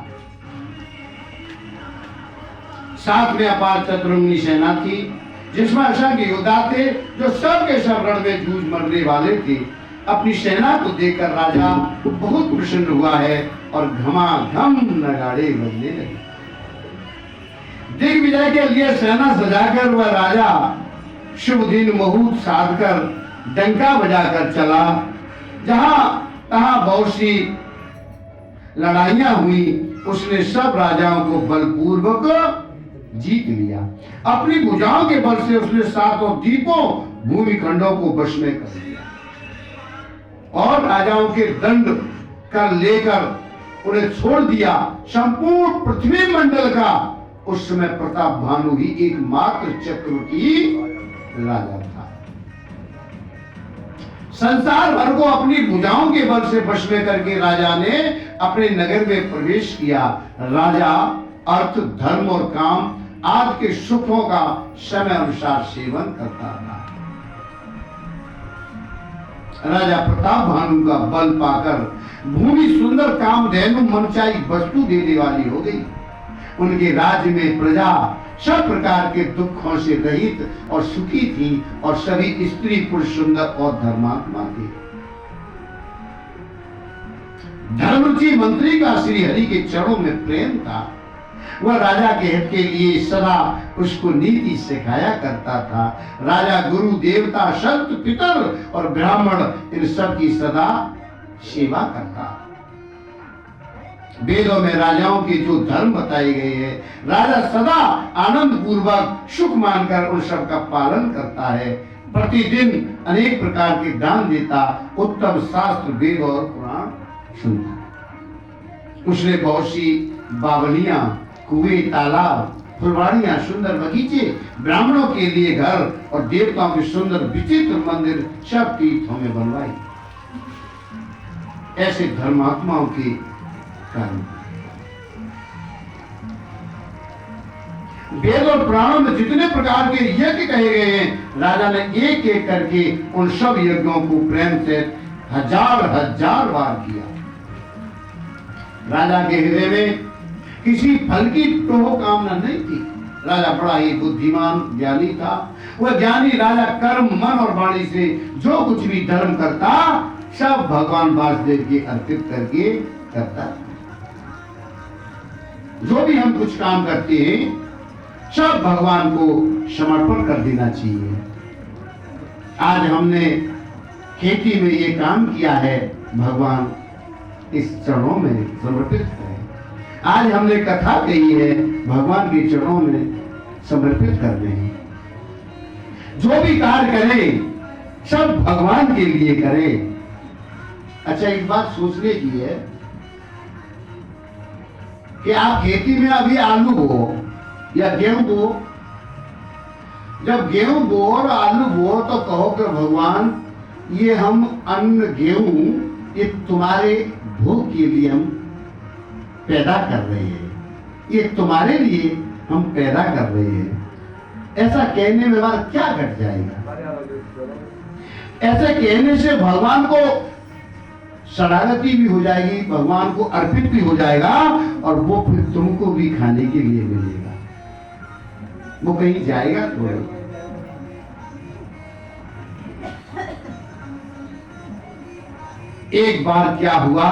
साथ में अपार चतुरंगी सेना थी, जिसमें असंख्य योद्धा थे जो सब के सब रण में जूझ मरने वाले थे। अपनी सेना को देखकर राजा बहुत प्रसन्न हुआ है और घमाघम नगाड़े बजने लगे। दिग्विजय के लिए सेना सजाकर वह राजा शुभ दिन मुहूर्त साधकर डंका बजाकर चला। जहां तहां बहुत सी लड़ाइयां हुई, उसने सब राजाओं को बलपूर्वक जीत लिया। अपनी भुजाओं के बल से उसने सातों द्वीपों भूमिखंडों को वश में कर लिया और राजाओं के दंड कर लेकर उन्हें छोड़ दिया। संपूर्ण पृथ्वी मंडल का उस समय प्रताप भानु ही एकमात्र चक्रवर्ती राजा था। संसार भर को अपनी भुजाओं के बल से वश में करके राजा ने अपने नगर में प्रवेश किया। राजा अर्थ, धर्म और काम आदि के सुखों का समय अनुसार सेवन करता था। राजा प्रताप भानु का बल पाकर भूमि सुंदर कामधेनु मनचाही वस्तु देने वाली हो गई। उनके राज्य में प्रजा सब प्रकार के दुखों से रहित और सुखी थी और सभी स्त्री पुरुष सुंदर और धर्मात्मा थे। धर्मरुचि मंत्री का श्री हरि के चरणों में प्रेम था। वह राजा के हित के लिए सदा उसको नीति सिखाया करता था। राजा गुरु देवता संत पितर और ब्राह्मण इन सब की सदा सेवा करता। वेदों में राजाओं के जो धर्म बताए गए हैं, राजा सदा आनंद पूर्वक सुख मानकर उन सब का पालन करता है। प्रतिदिन अनेक प्रकार के दान देता, उत्तम शास्त्र वेद और पुराण सुनता। उसने बहुत सी बावलियां, कुएं, तालाब, फुलवाड़ियां, सुंदर बगीचे, ब्राह्मणों के लिए घर और देवताओं के सुंदर विचित्र मंदिर सब तीर्थों में बनवाई। ऐसे धर्मात्माओं के कारण वेद और पुराणों में जितने प्रकार के यज्ञ कहे गए हैं, राजा ने एक एक करके उन सब यज्ञों को प्रेम से हजार हजार बार किया। राजा के हृदय में किसी फल की टोह कामना नहीं थी। राजा बड़ा ही बुद्धिमान ज्ञानी था। वह ज्ञानी राजा कर्म, मन और वाणी से जो कुछ भी धर्म करता, सब भगवान वासुदेव के अर्पित करके करता। जो भी हम कुछ काम करते हैं, सब भगवान को समर्पण कर देना चाहिए। आज हमने खेती में ये काम किया है, भगवान इस चरणों में समर्पित है। आज हमने कथा कही है, भगवान के चरणों में समर्पित कर रहे हैं। जो भी कार्य करें, सब भगवान के लिए करें। अच्छा, एक बात सोचने की है कि आप खेती में अभी आलू बो या गेहूं बो। जब गेहूं बो और आलू बो तो कहो कि भगवान, ये हम अन्न गेहूं ये तुम्हारे भोग के लिए हम पैदा कर रहे हैं, ये तुम्हारे लिए हम पैदा कर रहे हैं। ऐसा कहने में हमारा क्या घट जाएगा? ऐसे कहने से भगवान को शरणागति भी हो जाएगी, भगवान को अर्पित भी हो जाएगा और वो फिर तुमको भी खाने के लिए मिलेगा। वो कहीं जाएगा थोड़ा। एक बार क्या हुआ,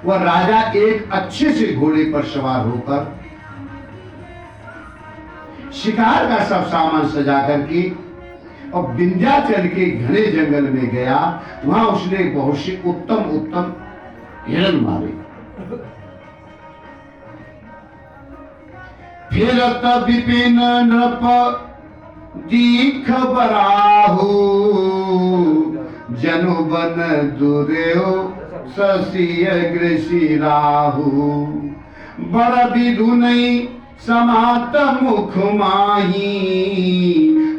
वह राजा एक अच्छे से घोड़े पर सवार होकर शिकार का सब सामान सजा करके और विंध्याचल के घने जंगल में गया। वहां उसने बहुत से उत्तम उत्तम हिरण मारे। फिरत विपिन नृप दीख बराहु, जनु बन दुर्यो शशि अग्रसी राहु। बड़ विधु नहीं समात मुख माही,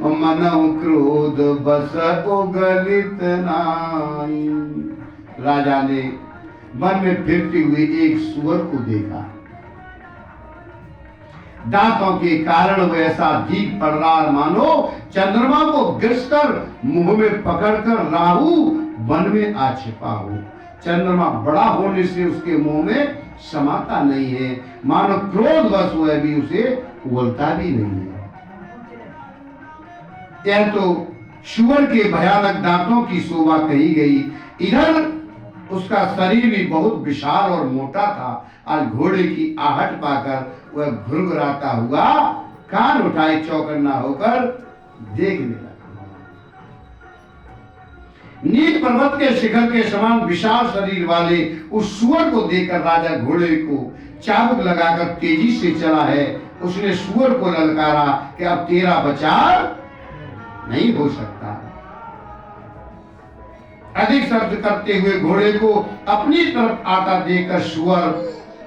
मनौ क्रोध बस उगलित नाई। राजा ने वन में फिरती हुई एक सुअर को देखा। दांतों के कारण वह ऐसा दीख पड़ रहा मानो चंद्रमा को ग्रस कर मुंह में पकड़कर राहु वन में आ छिपा हो। चंद्रमा बड़ा होने से उसके मुंह में समाता नहीं है, मानो क्रोधवश वह भी उसे उगलता भी नहीं है। यह तो सुअर के भयानक दांतों की शोभा कही गई। इधर उसका शरीर भी बहुत विशाल और मोटा था। आज घोड़े की आहट पाकर वह घुरघुराता हुआ कान उठाए चौकन्ना होकर देखने लगा। नील पर्वत के शिखर के समान विशाल शरीर वाले उस सुअर को देखकर राजा घोड़े को चाबुक लगाकर तेजी से चला है। उसने सुअर को ललकारा कि अब तेरा बचाव नहीं हो सकता। अधिक शब्द करते हुए घोड़े को अपनी तरफ आता देखकर सुअर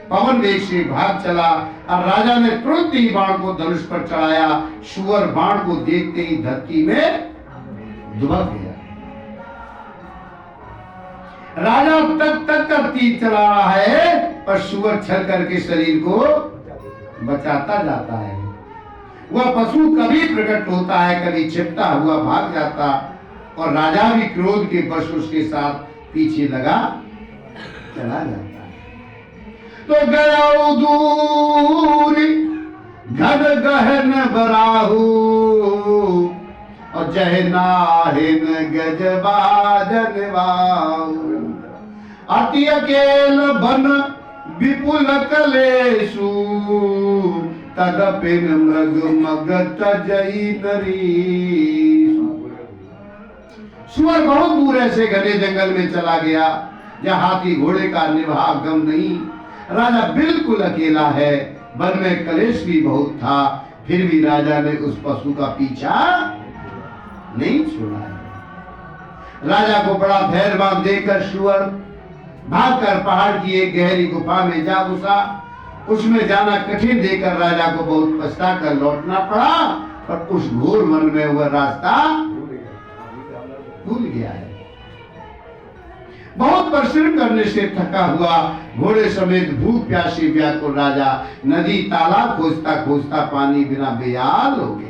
पवन वेग से भाग चला और राजा ने तुरंत ही बाण को धनुष पर चढ़ाया। सुअर बाण को देखते ही धरती में दुबक गया। राजा तक तक कर तीर चला रहा है पर सुअर छल करके शरीर को बचाता जाता है। वह पशु कभी प्रकट होता है, कभी छिपता हुआ भाग जाता और राजा भी क्रोध के वश उसके साथ पीछे लगा चला जाता है। तो गया दूर घन गहन बराहू और जहनाहिन गजबाजन वाहू अति अकेल बन विपुल कलेशु तदपिन मृग मगत जई नरी। सुअर बहुत दूर ऐसे घने जंगल में चला गया जहाँ हाथी घोड़े का निवाह गम नहीं। राजा बिल्कुल अकेला है, वन में कलेश भी बहुत था, फिर भी राजा ने उस पशु का पीछा नहीं छोड़ा है। राजा को बड़ा धैर्यवान देखकर सुअर भागकर पहाड़ की एक गहरी गुफा में जा घुसा। उसमें जाना कठिन देखकर राजा को बहुत पछता कर लौटना पड़ा, पर उस घोर वन में वह रास्ता भूल गया है। बहुत परिश्रम करने से थका हुआ घोड़े समेत भूख प्यासी व्याकुल राजा नदी तालाब खोजता खोजता पानी बिना बेहाल हो गया।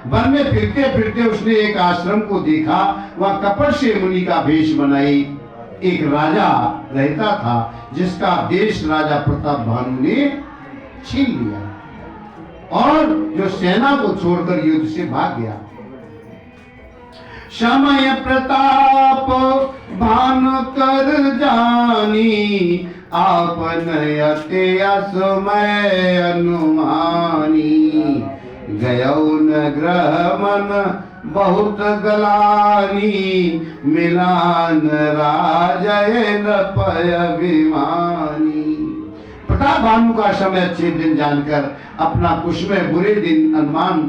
वन में फिरते फिरते उसने एक आश्रम को देखा। वह कपट से मुनि का भेष बनाई एक राजा रहता था, जिसका देश राजा प्रताप भानु ने छीन लिया और जो सेना को छोड़कर युद्ध से भाग गया। समय प्रताप भानु कर जानी आपन अते असमय अनुमानी गयौ न ग्रह मन बहुत गलानी मिलान राजय न पय अभिमानी। प्रताप भानु का समय अच्छे दिन जानकर अपना कुछ में बुरे दिन अनुमान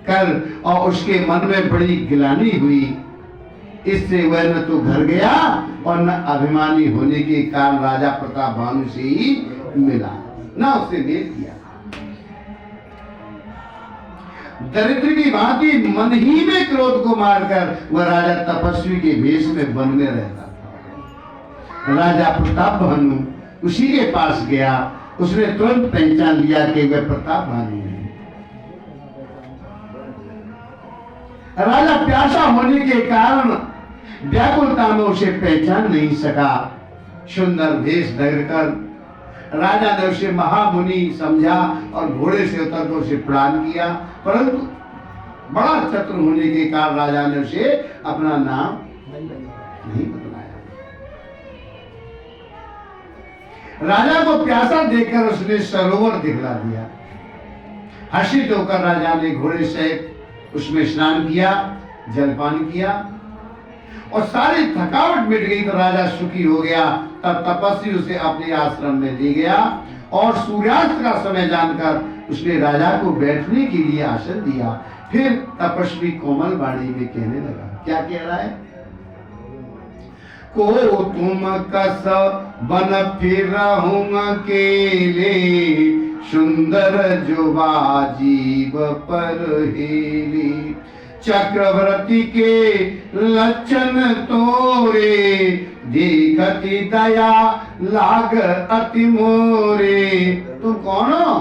कर और उसके मन में बड़ी गिलानी हुई। इससे वह न तो घर गया और न अभिमानी होने के कारण राजा प्रताप भानु से ही मिला, न उससे मेल किया। दरिद्र की भांति मन ही में क्रोध को मारकर वह राजा तपस्वी के भेष में वन में रहता था। राजा प्रताप भानु उसी के पास गया। उसने तुरंत पहचान लिया कि वह प्रताप भानु है। राजा प्यासा होने के कारण व्याकुलता में उसे पहचान नहीं सका। सुंदर भेष धरकर राजा ने उसे महामुनि समझा और घोड़े से उतरकर उसे प्रणाम किया, परंतु बड़ा चतुर होने के कारण राजा ने उसे अपना नाम नहीं बतलाया। राजा को प्यासा देखकर उसने सरोवर दिखला दिया। हर्षित होकर राजा ने घोड़े से उसमें स्नान किया, जलपान किया और सारी थकावट मिट गई तो राजा सुखी हो गया। तब तपस्वी उसे अपने आश्रम में ले गया और सूर्यास्त का समय जानकर उसने राजा को बैठने के लिए आसन दिया। फिर तपस्वी कोमल वाणी में कहने लगा, क्या कह रहा है? को तुम कस बन फिर अकेले सुंदर जुबा जीव पर हेली चक्रवर्ती के लक्षण तोरे देखती दया लाग अति मोरे। तुम कौन हो?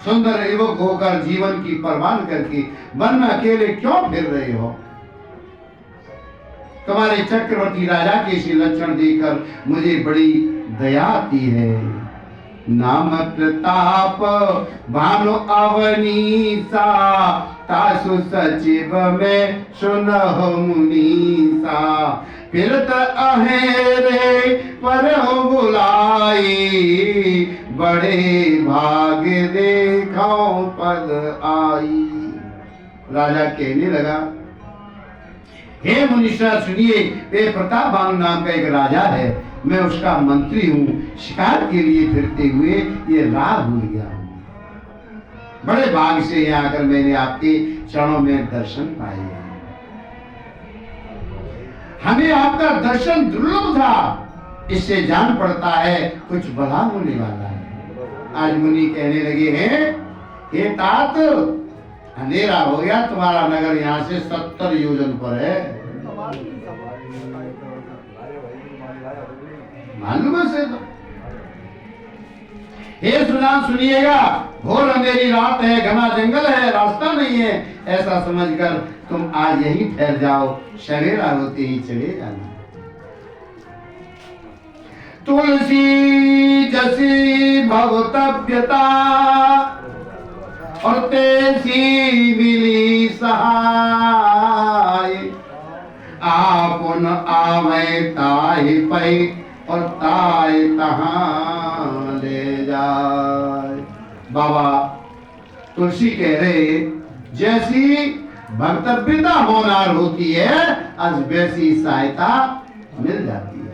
सुंदर युवक होकर जीवन की परवाह करके वन में अकेले क्यों फिर रहे हो? तुम्हारे चक्रवर्ती राजा के ऐसे लक्षण देखकर मुझे बड़ी दया आती है। नाम प्रताप भानु अवनीसा तासु सचिव में सुनहो मुनीसा फिरत अहेरे पर बुलाई, बड़े भाग देखो पद आई। राजा कहने लगा, हे मुनीश्वर सुनिए, वे प्रताप भानु नाम का एक राजा है, मैं उसका मंत्री हूँ, शिकार के लिए फिरते हुए ये राह भूल गया हूँ। बड़े भाग से यहाँ आकर मैंने आपके चरणों में दर्शन पाए हैं। हमें आपका दर्शन दुर्लभ था, इससे जान पड़ता है कुछ भला होने वाला है। आज मुनि कहने लगे हैं, हे तात, अंधेरा हो गया, तुम्हारा नगर यहाँ से 70 योजन पर है। मालूम है? हे सुजान सुनिएगा, घोर अंधेरी रात है, घना जंगल है, रास्ता नहीं है, ऐसा समझकर तुम आज यहीं ठहर जाओ, सवेरा होते ही चले जाना। तुलसी जसी भवतव्यता और तैसी मिली सहाय, आपन आवे ताहि पै और ताय तहां ले जाए। बाबा तुलसी कह रहे, जैसी भक्तव्यता होनार होती है, आज वैसी सहायता मिल जाती है।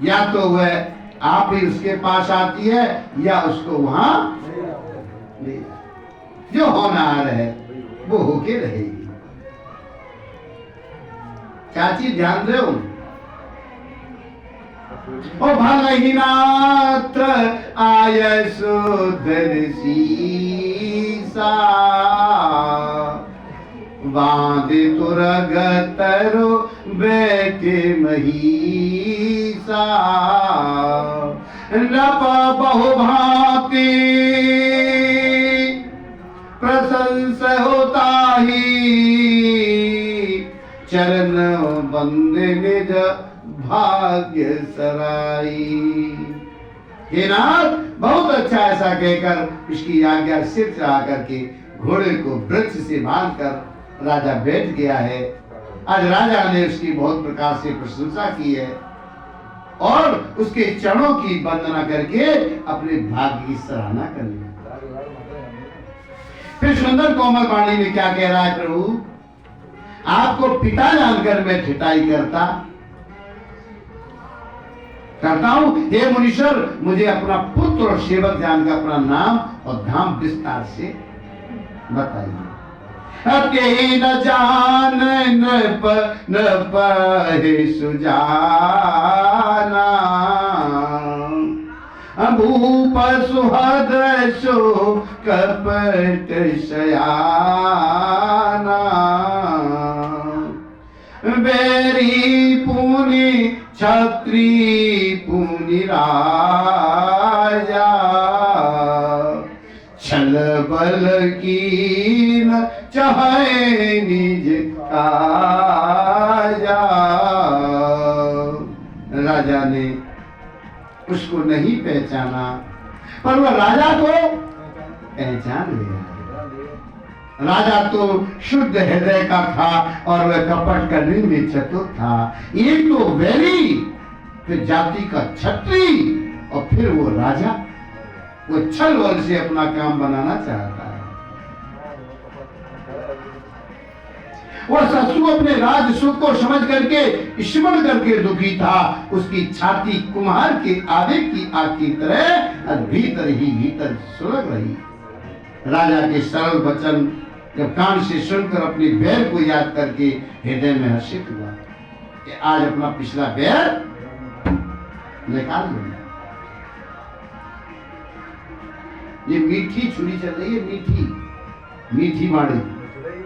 या तो वह आप ही उसके पास आती है या उसको वहां ले, जो होनार है वो होके रहेगी। क्या चीज ध्यान दो, ओ भगहीनाथ आय सुदर्शी सा, बांधे तुरगतरो बैठे महीसा, नप बहुभांति प्रशंस होता ही, चरण बंदे निज भाग्य सराई। हे नाथ, बहुत अच्छा, ऐसा कहकर इसकी आज्ञा सिर चढ़ा करके घोड़े को वृक्ष से बांधकर राजा बैठ गया है। आज राजा ने उसकी बहुत प्रकार से प्रशंसा की है और उसके चरणों की वंदना करके अपने भाग्य की सराहना कर ली। फिर सुंदर कोमल वाणी में क्या कह रहा है, प्रभु आपको पिता जानकर मैं ठिठाई करता हूं, हे मुनीश्वर मुझे अपना पुत्र और सेवक जानकर अपना नाम और धाम विस्तार से बताइए। के न जान न पाहे सुजाना, भूप सुहद सो कपट शयाना, बेरी पुनि छत्री पुनि राजा, छल बल कीन चाहे निज काजा। राजा ने उसको नहीं पहचाना, पर वह राजा को पहचान लिया। राजा तो शुद्ध हृदय का था और वह कपट करने में चतुर था। एक तो वैरी, फिर जाति का छत्री और फिर वो राजा, वो छल बल से अपना काम बनाना चाहता है। वो ससु अपने राज सुख को समझ करके स्मरण करके दुखी था। उसकी छाती कुम्हार के आगे की आग की तरह भीतर ही भीतर सुलग रही। राजा के सरल वचन जब कान से सुनकर अपने बैर को याद करके हृदय में हर्षित हुआ कि आज अपना पिछला बैर निकाल लूंगा। ये मीठी छुरी चल रही है, मीठी बाणी,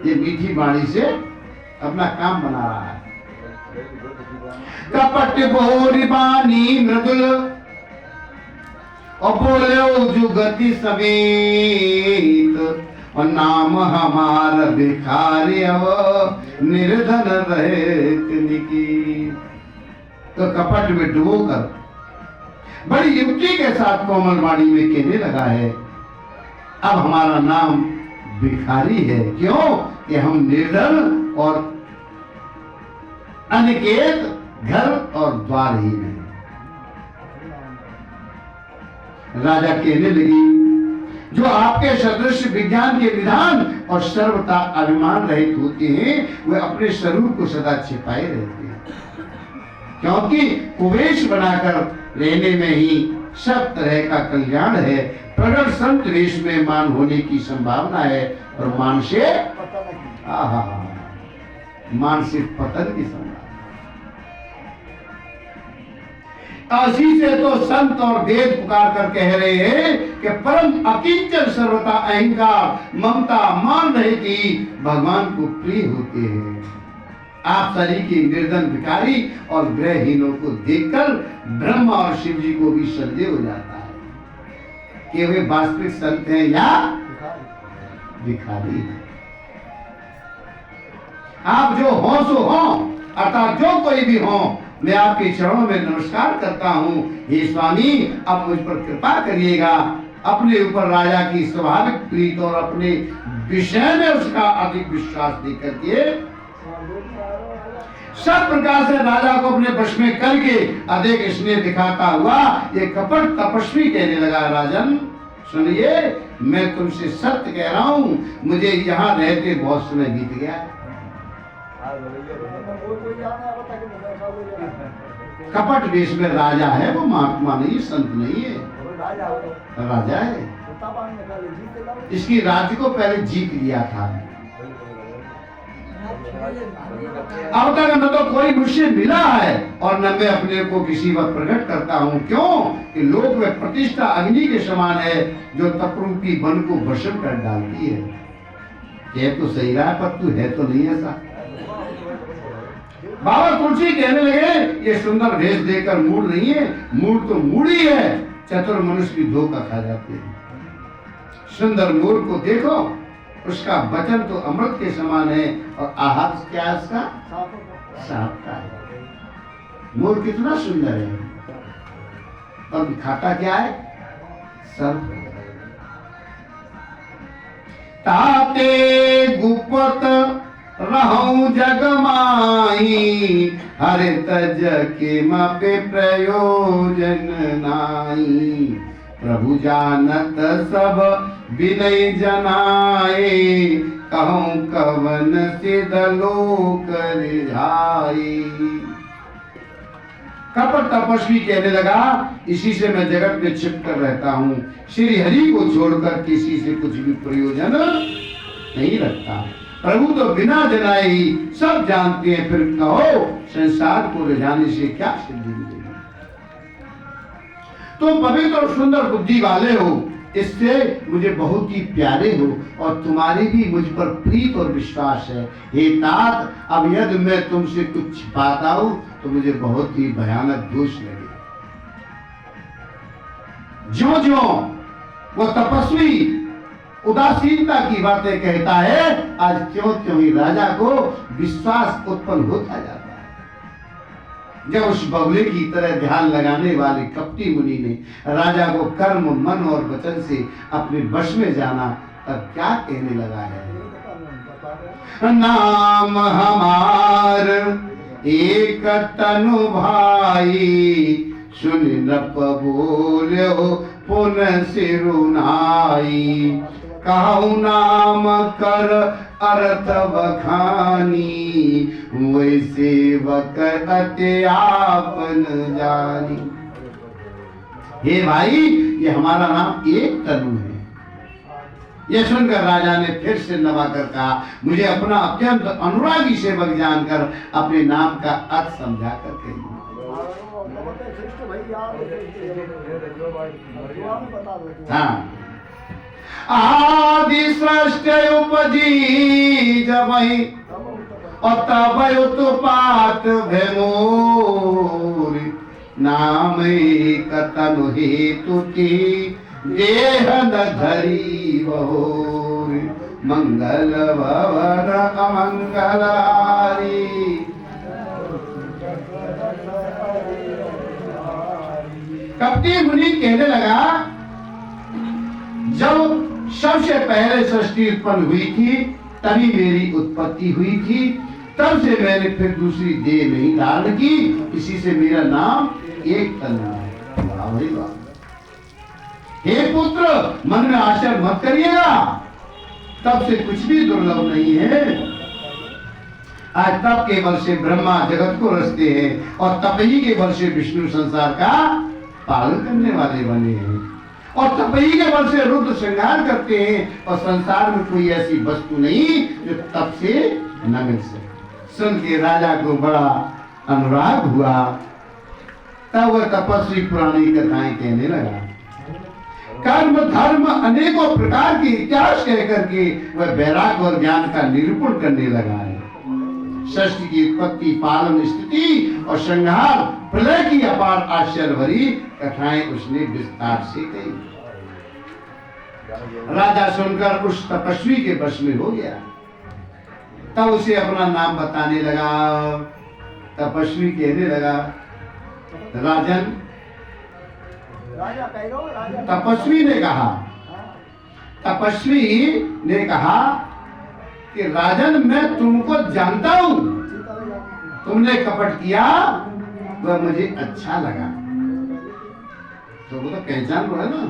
ये मीठी बाणी से अपना काम बना रहा है। कपट बोरी बानी मृदुल और बोले जुगति समेत, और नाम हमारा भिखारी निर्धन रहे तिनकी। तो कपट में डुबोकर बड़ी युक्ति के साथ कोमल वाणी में कहने लगा है, अब हमारा नाम भिखारी है। क्यों कि हम निर्धन और अनिकेत घर और द्वार ही नहीं। राजा कहने लगी, जो आपके सदृश विज्ञान के विधान और सर्वथा अभिमान रहित होते हैं, वे अपने स्वरूप को सदा छिपाए रहते हैं, क्योंकि कुवेश बनाकर रहने में ही सब तरह का कल्याण है। प्रगट संत वेश में मान होने की संभावना है और मान से मान से पतन की संभावना। इसी से तो संत और वेद पुकार कर कह रहे हैं कि परम अकिंचन सर्वथा अहंकार ममता मान रहित ही भगवान को प्रिय होते हैं। आप सभी की निर्धन भिखारी और ग्रहहीनों को देखकर ब्रह्मा और शिव जी को भी संदेह हो जाता है कि वे वास्तविक संत हैं या भिखारी हैं। आप जो हो सो हो, अर्थात जो कोई भी हो, मैं आपके चरणों में नमस्कार करता हूँ। हे स्वामी, आप मुझ पर कृपा करिएगा। अपने ऊपर राजा की स्वाभाविक प्रीत और अपने विषय में उसका अधिक विश्वास देकर के सब प्रकार से राजा को अपने वश में करके अधिक स्नेह दिखाता हुआ ये कपट तपस्वी कहने लगा, राजन सुनिए, मैं तुमसे सत्य कह रहा हूँ, मुझे यहाँ रहते बहुत समय बीत गया है। कपट वेश में राजा है, वो महात्मा नहीं, संत नहीं है, राजा है। इसकी राज्य को पहले जीत लिया था। अब तक न तो कोई मुझसे मिला है और न मैं अपने को किसी वक्त प्रकट करता हूँ। क्यों? कि लोक में प्रतिष्ठा अग्नि के समान है, जो तपरूपी वन को भस्म कर डालती है। कह तो सही रहा, पर तू है तो नहीं ऐसा। बाबा तुलसी कहने लगे, ये सुंदर भेष देकर मूड नहीं है, मूड तो मूड़ी है। चतुर मनुष्य भी धोखा खा जाते हैं। सुंदर मोर को देखो, उसका वचन तो अमृत के समान है और आहार क्या है उसका? सांप का है। मोर कितना सुंदर है और खाता क्या है? सर्प। ताते गुप्त रहूं जग माही, हरे तज के मापे प्रयोजन नाई। प्रभु जानत सब विनय जनाए, कहूं कवन सिद्ध लोक रिझाई। कपट तपस्वी कहने लगा, इसी से मैं जगत में छिप कर रहता हूँ, श्री हरि को छोड़कर किसी से कुछ भी प्रयोजन नहीं रखता। प्रभु तो बिना जनाए ही सब जानते हैं, फिर कहो संसार को रिझाने से क्या सिद्धि मिलेगी। तुम पवित्र और सुंदर बुद्धि वाले हो, इससे मुझे बहुत ही प्यारे हो और तुम्हारी भी मुझ पर प्रीत और विश्वास है। हे तात, अब यदि मैं तुमसे कुछ छिपाता हूं तो मुझे बहुत ही भयानक दोष लगे। ज्यों ज्यों वो तपस्वी उदासीनता की बातें कहता है, आज क्यों क्यों ही राजा को विश्वास उत्पन्न होता जाता है। जब उस बगुले की तरह ध्यान लगाने वाले कपटी मुनि ने राजा को कर्म मन और वचन से अपने वश में जाना, तब क्या कहने लगा है? नाम हमार एक तनु भाई, सुन नप बोलो पुन सिरुनाई। कहूँ नाम कर अर्थ बखानी, वैसे वकर अत्यापन जानी। हे भाई, ये हमारा नाम एक तनु है। यह सुनकर राजा ने फिर से नवाकर कहा, मुझे अपना अत्यंत अनुरागी सेवक जानकर अपने नाम का अर्थ समझा कर कहिए। हाँ, आदि सृष्टि उपजी जबहि और तब उत्पात भेमोर, नाम एक तनु हेतु की देह न धरी बहोर। मंगल भवन अमंगलारी, कपटी मुनि कहने लगा, जब सबसे पहले सृष्टि उत्पन्न हुई थी तभी मेरी उत्पत्ति हुई थी। तब से मैंने फिर दूसरी देह नहीं धारण की, इसी से मेरा नाम एक तन है। वाह भाई वाह। हे पुत्र, मन में आशा मत करिएगा, तब से कुछ भी दुर्लभ नहीं है। आज तप के बल से ब्रह्मा जगत को रचते हैं और तप ही के बल से विष्णु संसार का पालन करने वाले बने हैं, और तप ही के बल से रुद्र श्रृंगार करते हैं, और संसार में कोई ऐसी वस्तु नहीं जो तप से न मिल सके। सुन के राजा को बड़ा अनुराग हुआ, तब वह तपस्वी पुरानी कथाएं कहने लगा। कर्म धर्म अनेकों प्रकार के इतिहास कह करके वह वैराग्य और ज्ञान का निरूपण करने लगा है। सृष्टि की उत्पत्ति, पालन, स्थिति और संहार, प्रलय की अपार आश्चर्य भरी कथाएं उसने विस्तार से कही। राजा सुनकर उस तपस्वी के वश में हो गया। तब उसे अपना नाम बताने लगा। तपस्वी कहने लगा, राजन, तपस्वी ने कहा कि राजन, मैं तुमको जानता हूं, तुमने कपट किया वह मुझे अच्छा लगा। तो वो तो पहचान लो है ना।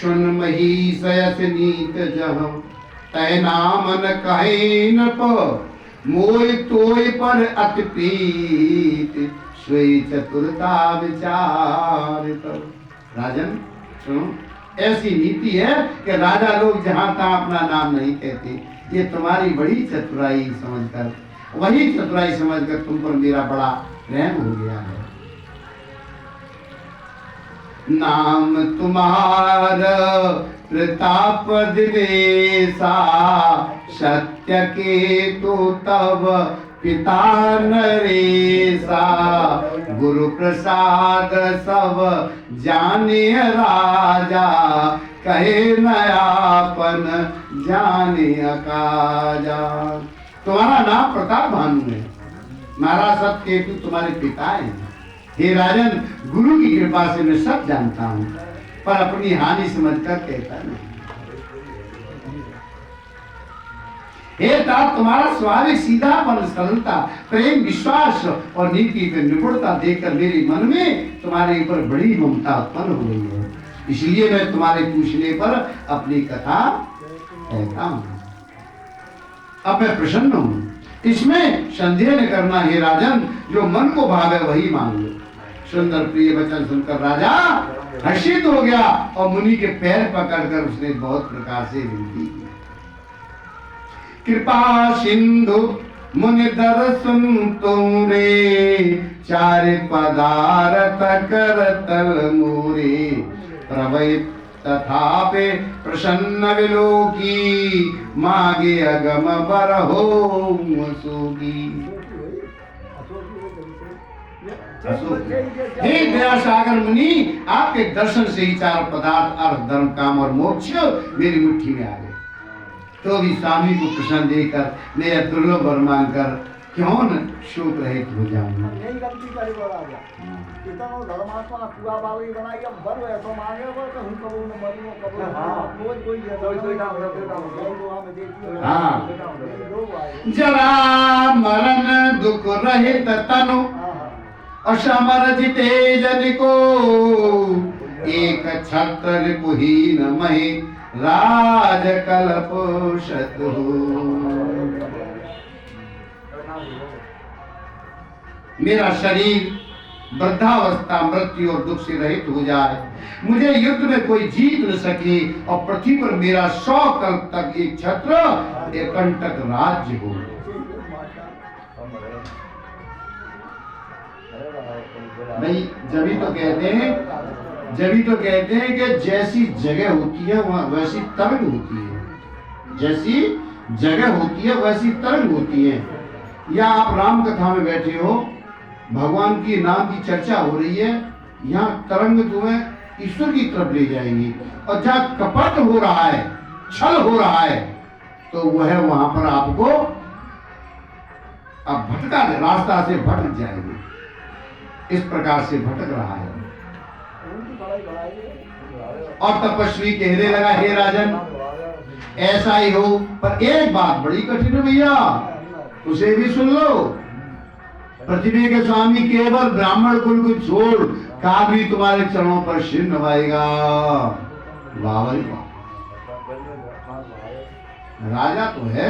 सुन महिषयस नीत जह तय नामन कहे न प मोय तोय पर अति प्रीत सोई चतुरता विचार। राजन सुनो, ऐसी नीति है कि राजा लोग जहां तहां अपना नाम नहीं कहते। ये तुम्हारी बड़ी चतुराई समझकर, वही चतुराई समझकर तुम पर मेरा बड़ा प्रेम हो गया है। नाम तुम्हारा प्रताप दिवेशा, सत्य के तो तब पिता नरेशा। गुरु प्रसाद सब जाने राजा, कहे नयापन जाने अकाजा। तुम्हारा नाम प्रताप भानु है, महाराज सत्यकेतु तुम्हारे पिता हैं। हे राजन, गुरु की कृपा से मैं सब जानता हूं, पर अपनी हानि समझकर कहता नहीं। हे तात, तुम्हारा स्वाभाविक सीधापन, सरलता, प्रेम, विश्वास और नीति में निपुणता देखकर मेरे मन में तुम्हारे ऊपर बड़ी ममता उत्पन्न हो गई है। इसलिए मैं तुम्हारे पूछने पर अपनी कथा कहता हूं। अब मैं प्रसन्न हूं, इसमें संदेह न करना। हे राजन, जो मन को भावे वही मान लो। सुंदर प्रिय वचन सुनकर राजा हर्षित हो गया और मुनि के पैर पकड़कर उसने बहुत प्रकार से विनती की। कृपा सिंधु मुनि दर्शन तुमरे, चार पदारथ करतल मूरे। प्रवै तथापि प्रसन्न विलोकी, मागे अगम बरहो मुसुगी। हे दया सागर मुनि, आपके दर्शन से ही चार पदार्थ अर्थ, धर्म, काम और मोक्ष मेरी मुट्ठी में आ गए। तो भी स्वामी को प्रसन्न देकर मेरा दुर्लभ वर मांगकर क्यों न शोक रहित हो जाऊंगा। जरा मरण दुख रहित तनु, असमर जिते जन को। एक छत्र कुहीन महि, राज कल्प शतु। मेरा शरीर वृद्धावस्था, मृत्यु और दुख से रहित हो जाए, मुझे युद्ध में कोई जीत न सके, और पृथ्वी पर मेरा 100 कल्प तक एक छत्र, एक कंटक राज्य हो। नहीं, जभी तो कहते हैं कि जैसी जगह होती है वहां वैसी तरंग होती है। जैसी जगह होती है वैसी तरंग होती है। या आप राम कथा में बैठे हो, भगवान की नाम की चर्चा हो रही है, यहाँ तरंग तुम्हें ईश्वर की तरफ ले जाएंगी, और जहाँ कपट हो रहा है, छल हो रहा है, तो वह वहां पर आपको अब भटका दे, रास्ता से भटक जाएंगे। इस प्रकार से भटक रहा है। और तपस्वी कहने लगा, हे राजन, ऐसा ही हो। पर एक बात बड़ी कठिन है भैया, उसे भी सुन लो। पृथ्वी के स्वामी केवल ब्राह्मण कुल को छोड़ काबरी तुम्हारे चरणों पर सिर नवाएगा। वाह भाई वाह, राजा तो है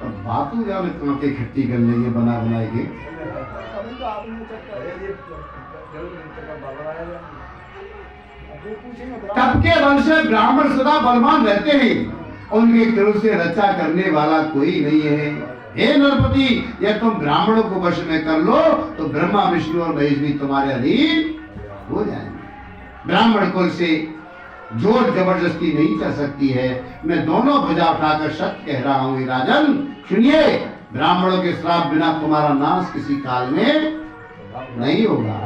पर बातों जाने कहाँ के इकट्ठी कर लेंगे बना बनाए के। तब के वंश में ब्राह्मण सदा बलवान रहते हैं, उनके क्रोध से रक्षा करने वाला कोई नहीं है। हे नरपति, यह तुम ब्राह्मणों को वश में कर लो तो ब्रह्मा विष्णु और महेश भी तुम्हारे अधीन हो जाएंगे। ब्राह्मण कुल से जोर जबरदस्ती नहीं चल सकती है। मैं दोनों भुजा उठाकर सत्य कह रहा हूँ राजन। सुनिए, ब्राह्मणों के श्राप बिना तुम्हारा नाश किसी काल में नहीं होगा।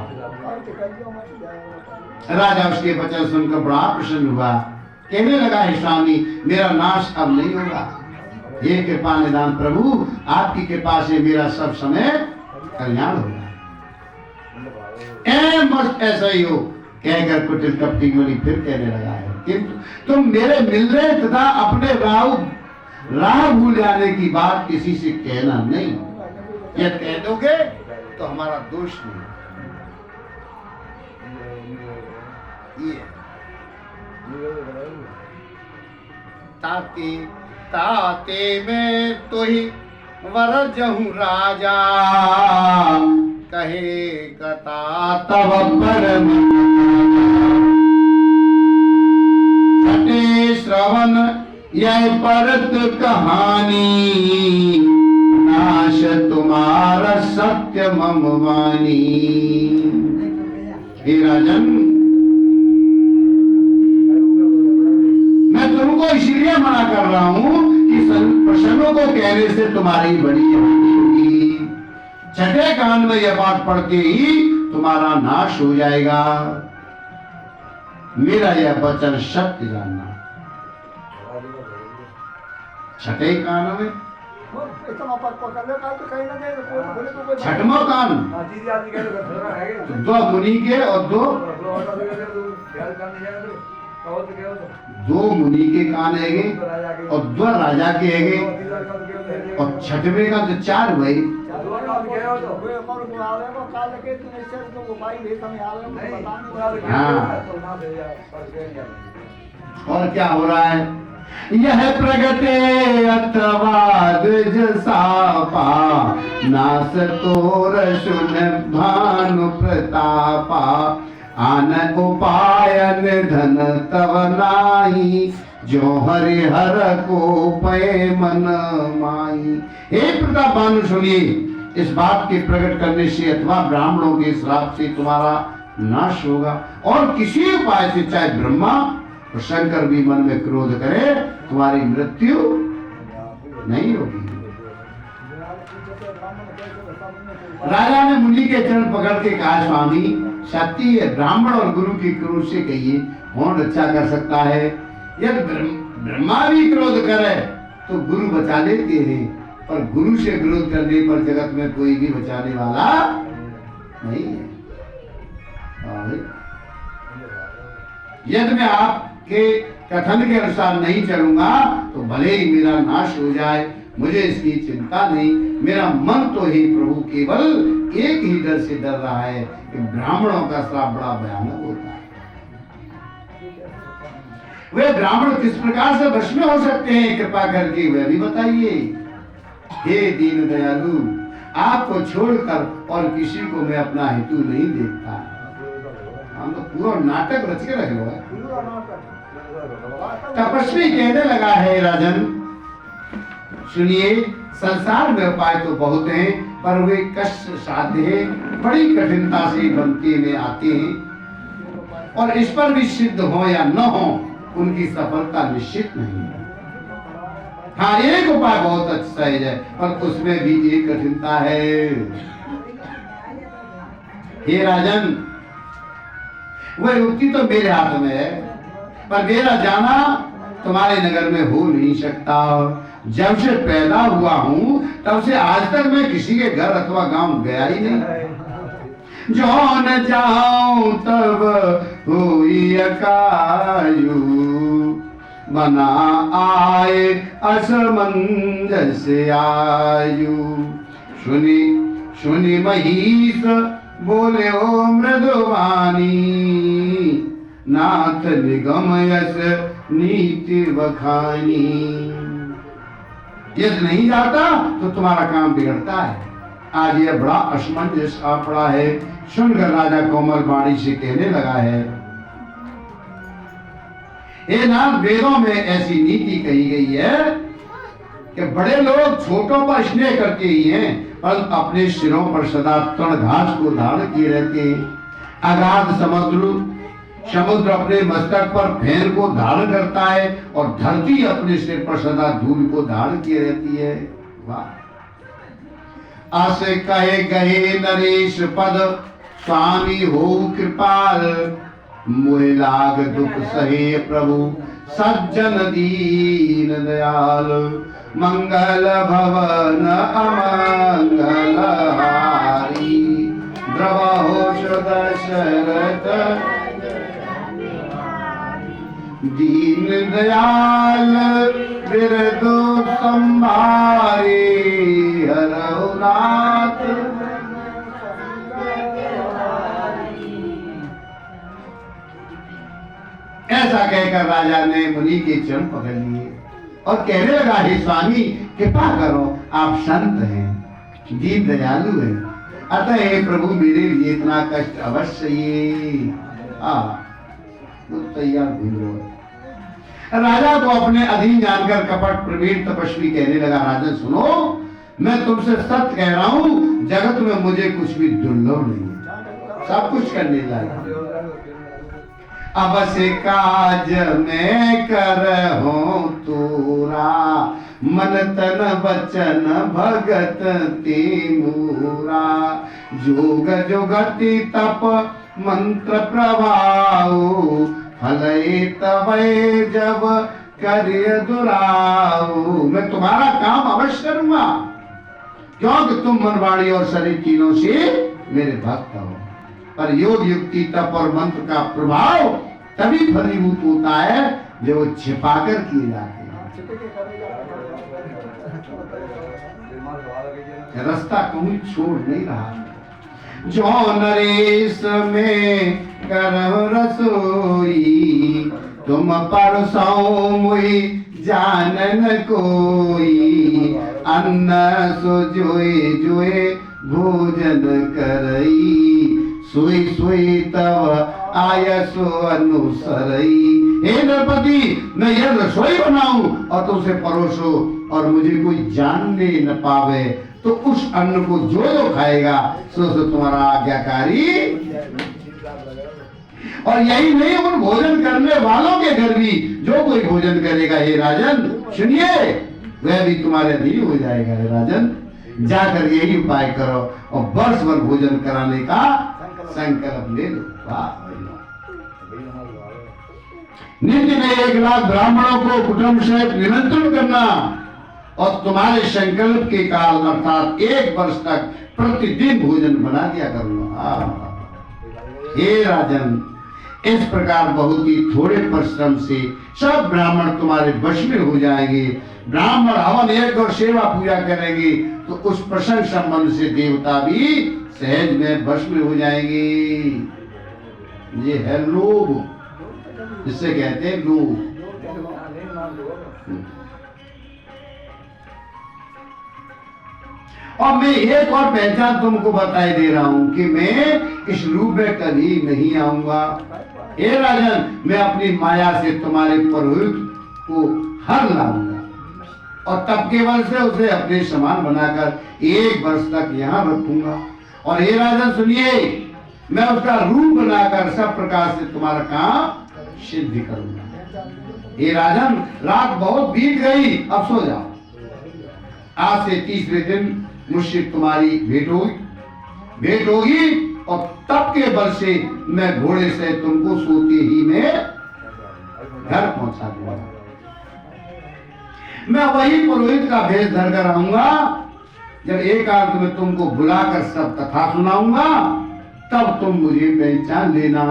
राजा उसके वचन सुनकर बड़ा प्रसन्न हुआ, कहने लगा, हे स्वामी, मेरा नाश अब नहीं होगा। ये कृपा निदान प्रभु, आपकी कृपा से मेरा सब समय कल्याण होगा। मस्त ऐसा ही हो, कहकर कुटिल कपटी मुनि फिर कहने लगा है, किंतु तुम मेरे मिलने तथा अपने राह भूल जाने की बात किसी से कहना नहीं। यह कह दोगे तो हमारा दोष नहीं। ये ताते ताते में तो ही वर जहूं राजा, कहे कथा तब परम छठे श्रवण यह परत कहानी, नाश तुम्हारा सत्य मम वाणी। हे राजन, मैं तुमको इसलिए मना कर रहा हूं कि प्रसन्नों को कहने से तुम्हारी बड़ी हानि होगी। छठे कान में यह बात पढ़ते ही तुम्हारा नाश हो जाएगा। मेरा यह वचन सत्य जानना। छठे कान में छठवां कान दो मुनि के और दो मुनि के कान हैगे और दो राजा के हैगे, और छठवें का तो चार भाई। हाँ, और क्या हो रहा है? यह प्रगटे अथवा द्विजसापा, नास तोर सुन भानु प्रतापा, आन उपायन धन तव नाही, जो हरिहर को पय मन माही। हे प्रताप भानु, सुनिए, इस बात के प्रकट करने से अथवा ब्राह्मणों के श्राप से तुम्हारा नाश होगा, और किसी उपाय से, चाहे ब्रह्मा और शंकर भी मन में क्रोध करे, तुम्हारी मृत्यु नहीं होगी। राजा ने मुनि के चरण पकड़ के कहा, स्वामी, सत्य है, ब्राह्मण और गुरु की क्रोध से कहिए कौन रक्षा कर सकता है? यदि ब्रह्मा भी क्रोध करे तो गुरु बचा लेते हैं, पर गुरु से विरोध करने पर जगत में कोई भी बचाने वाला नहीं है। यदि मैं आपके कथन के अनुसार नहीं चलूंगा तो भले ही मेरा नाश हो जाए, मुझे इसकी चिंता नहीं। मेरा मन तो ही प्रभु केवल एक ही डर से डर रहा है कि ब्राह्मणों का श्राप बड़ा भयानक होता है। वे ब्राह्मण किस प्रकार से वश में हो सकते हैं, कृपा करके वह भी बताइए। हे दीन दयालु, आपको छोड़कर और किसी को मैं अपना हेतु नहीं देखता। हम तो पूरा नाटक रच के रखे हुए हैं। तपस्वी कहने लगा है, राजन सुनिए, संसार में उपाय तो बहुत हैं, पर वे कष्ट साध्य हैं, बड़ी कठिनता से बनते में आते हैं, और इस पर भी सिद्ध हो या न हो, उनकी सफलता निश्चित नहीं है। हाँ, एक उपाय बहुत अच्छा है, पर उसमें भी एक कठिनता है। हे राजन, वह युक्ति तो मेरे हाथ में है, पर मेरा जाना तुम्हारे नगर में हो नहीं सकता। जब से पैदा हुआ हूँ तब से आज तक मैं किसी के घर अथवा गांव गया ही नहीं। जो न जाऊं तब हुई अकायु, बना आए असमंजस आयु। सुनी सुनी महिष बोले ओ मृदुवानी, नाथ निगम यस नीति बखानी। यदि नहीं जाता तो तुम्हारा काम बिगड़ता है। आज यह बड़ा असमंजस आ पड़ा है। सुनकर राजा कोमल वाणी से कहने लगा है, हे नाथ, वेदों में ऐसी नीति कही गई है कि बड़े लोग छोटों पर स्नेह करते ही हैं, पर अपने सिरों पर सदा तृण घास को धारण किए रहते हैं। अगाध समुद्र अपने मस्तक पर फेन को धारण करता है और धरती अपने सिर पर सदा धूल को धारण किए रहती है। वाह। अस कहे गहे नरेश पद, स्वामी हो कृपाल, मोहि लाग दुख सहे प्रभु, सज्जन दीन दयाल। मंगल भवन अमंगल हारी, द्रवहोष दशरथ दीन दयाल। बिरदो संभारे हरौ नाथ, ऐसा कहकर राजा ने मुनि के चरण पकड़ लिए और कहने लगा, हे स्वामी कृपा करो, आप संत हैं, दीन दयालु हैं, अतः हे प्रभु मेरे लिए इतना कष्ट अवश्य ये तो तैयार भूलो। राजा को अपने अधीन जानकर कपट प्रवीण तपस्वी कहने लगा, राजन सुनो, मैं तुमसे सत्य कह रहा हूं, जगत में मुझे कुछ भी दुर्लभ नहीं है, सब कुछ करने लायक। अब से काज में करहूं तूरा, मन तन वचन भगत तेमूरा। जोग जोगति तप मंत्र प्रभाव, फलय तवै जब करिय दुराऊ। मैं तुम्हारा काम अवश्य करूंगा, क्योंकि तुम मन वाणी और शरीर तीनों से मेरे भक्त हो। पर योग युक्ति तप और मंत्र का प्रभाव तभी फलीभूत होता है जो वो छिपाकर किए जाते हैं। रास्ता कोई छोड़ नहीं रहा। जो नरेश में करम रसोई, तुम परसों मुई जानन कोई। अन्न सो जोए जोए भोजन करई, सोई सोई तव आयसो अनुसरई। हे नरपति, मैं यह रसोई बनाऊं और तुमसे परोसो और मुझे कोई जानने न पावे, तो उस अन्न को जो खाएगा सो तुम्हारा आज्ञाकारी। और यही नहीं, उन भोजन करने वालों के घर भी जो कोई भोजन करेगा, हे राजन सुनिए, वह भी तुम्हारे अधीन हो जाएगा। हे राजन, जाकर यही उपाय करो और वर्ष भर भोजन कराने का संकल्प ले लो। नित्य में 1 लाख ब्राह्मणों को कुटुंब सहित निमंत्रण करना और तुम्हारे संकल्प के काल अर्थात 1 वर्ष तक प्रतिदिन भोजन बना दिया करूंगा। हे राजन, इस प्रकार बहुत ही थोड़े परिश्रम से सब ब्राह्मण तुम्हारे वश में हो जाएंगे। ब्राह्मण हवन यज्ञ और सेवा पूजा करेंगे तो उस प्रसंग संबंध से देवता भी सहज में वश में हो जाएंगे। ये है लोभ, जिसे कहते हैं लोभ। और मैं एक और पहचान तुमको बताई दे रहा हूं कि मैं इस रूप में कभी नहीं आऊंगा। हे राजन, मैं अपनी माया से तुम्हारे पुरोहित को हर लाऊंगा और तब केवल से उसे अपने समान बनाकर 1 वर्ष तक यहाँ रखूंगा। और हे राजन सुनिए, मैं उसका रूप बनाकर सब प्रकार से तुम्हारा काम सिद्ध करूंगा। हे राजन, रात बहुत बीत गई, अब सो जाओ। आज से 3रे दिन मुझसे तुम्हारी भेंट होगी और तब के बल से मैं घोड़े से तुमको सोते ही में घर पहुंचा दूंगा। मैं वही पुरोहित का भेष धरकर आऊंगा। जब एकांत में तुमको बुलाकर सब कथा सुनाऊंगा तब तुम मुझे पहचान लेना।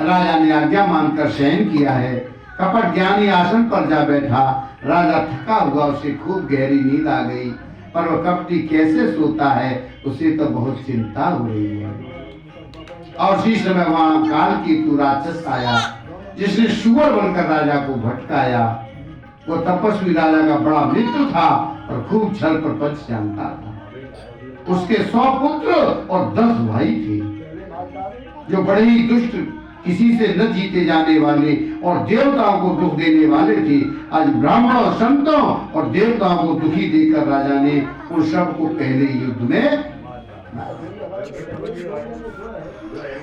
राजा ने आज्ञा मानकर शयन किया है। कपट ज्ञानी आसन पर जा बैठा। राजा थका हुआ, उसे खूब गहरी नींद आ गई, पर वह कपटी कैसे सोता है उसे तो बहुत चिंता हो रही है। और उसी समय वहां कालकेतु राक्षस आया, जिसने सुअर बनकर राजा को भटकाया। वो तपस्वी राजा का बड़ा मित्र था और खूब छल प्रपंच जानता था। उसके 100 पुत्र और 10 भाई थे, जो बड़े ही दुष्ट, किसी से न जीते जाने वाले और देवताओं को दुख देने वाले थे। आज ब्राह्मणों, संतों और देवताओं को दुखी देकर राजा ने उन सबको पहले युद्ध में,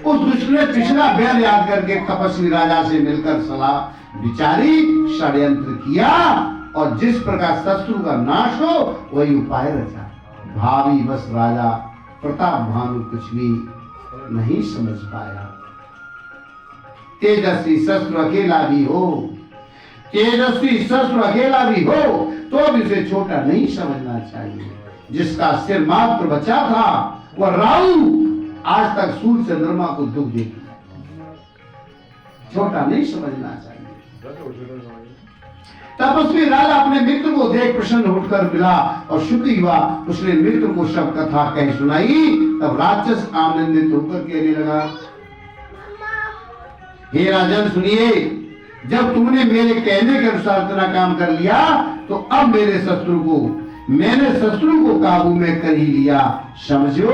उस दुष्ट ने पिछला बैर याद करके तपस्वी राजा से मिलकर सलाह विचारी, षड्यंत्र किया और जिस प्रकार शत्रु का नाश हो वही उपाय रचा। भावी बस राजा प्रताप भानु कुछ भी नहीं समझ पाया। तेजस्वी शस्त्र अकेला भी हो, तेजस्वी शस्त्र अकेला भी हो तो भी उसे छोटा नहीं समझना चाहिए। जिसका सिर मात्र बचा था वह राहु आज तक सूर्य चंद्रमा को दुख देती है, छोटा नहीं समझना चाहिए। तपस्वी राजा अपने मित्र को देख प्रसन्न उठकर मिला और सुखी हुआ। उसने मित्र को सब कथा कह सुनाई। तब राक्षस आनंदित होकर कहने लगा, हे राजन सुनिए, जब तुमने मेरे कहने के अनुसार इतना काम कर लिया तो अब मैंने शत्रु को काबू में कर ही लिया। समझो,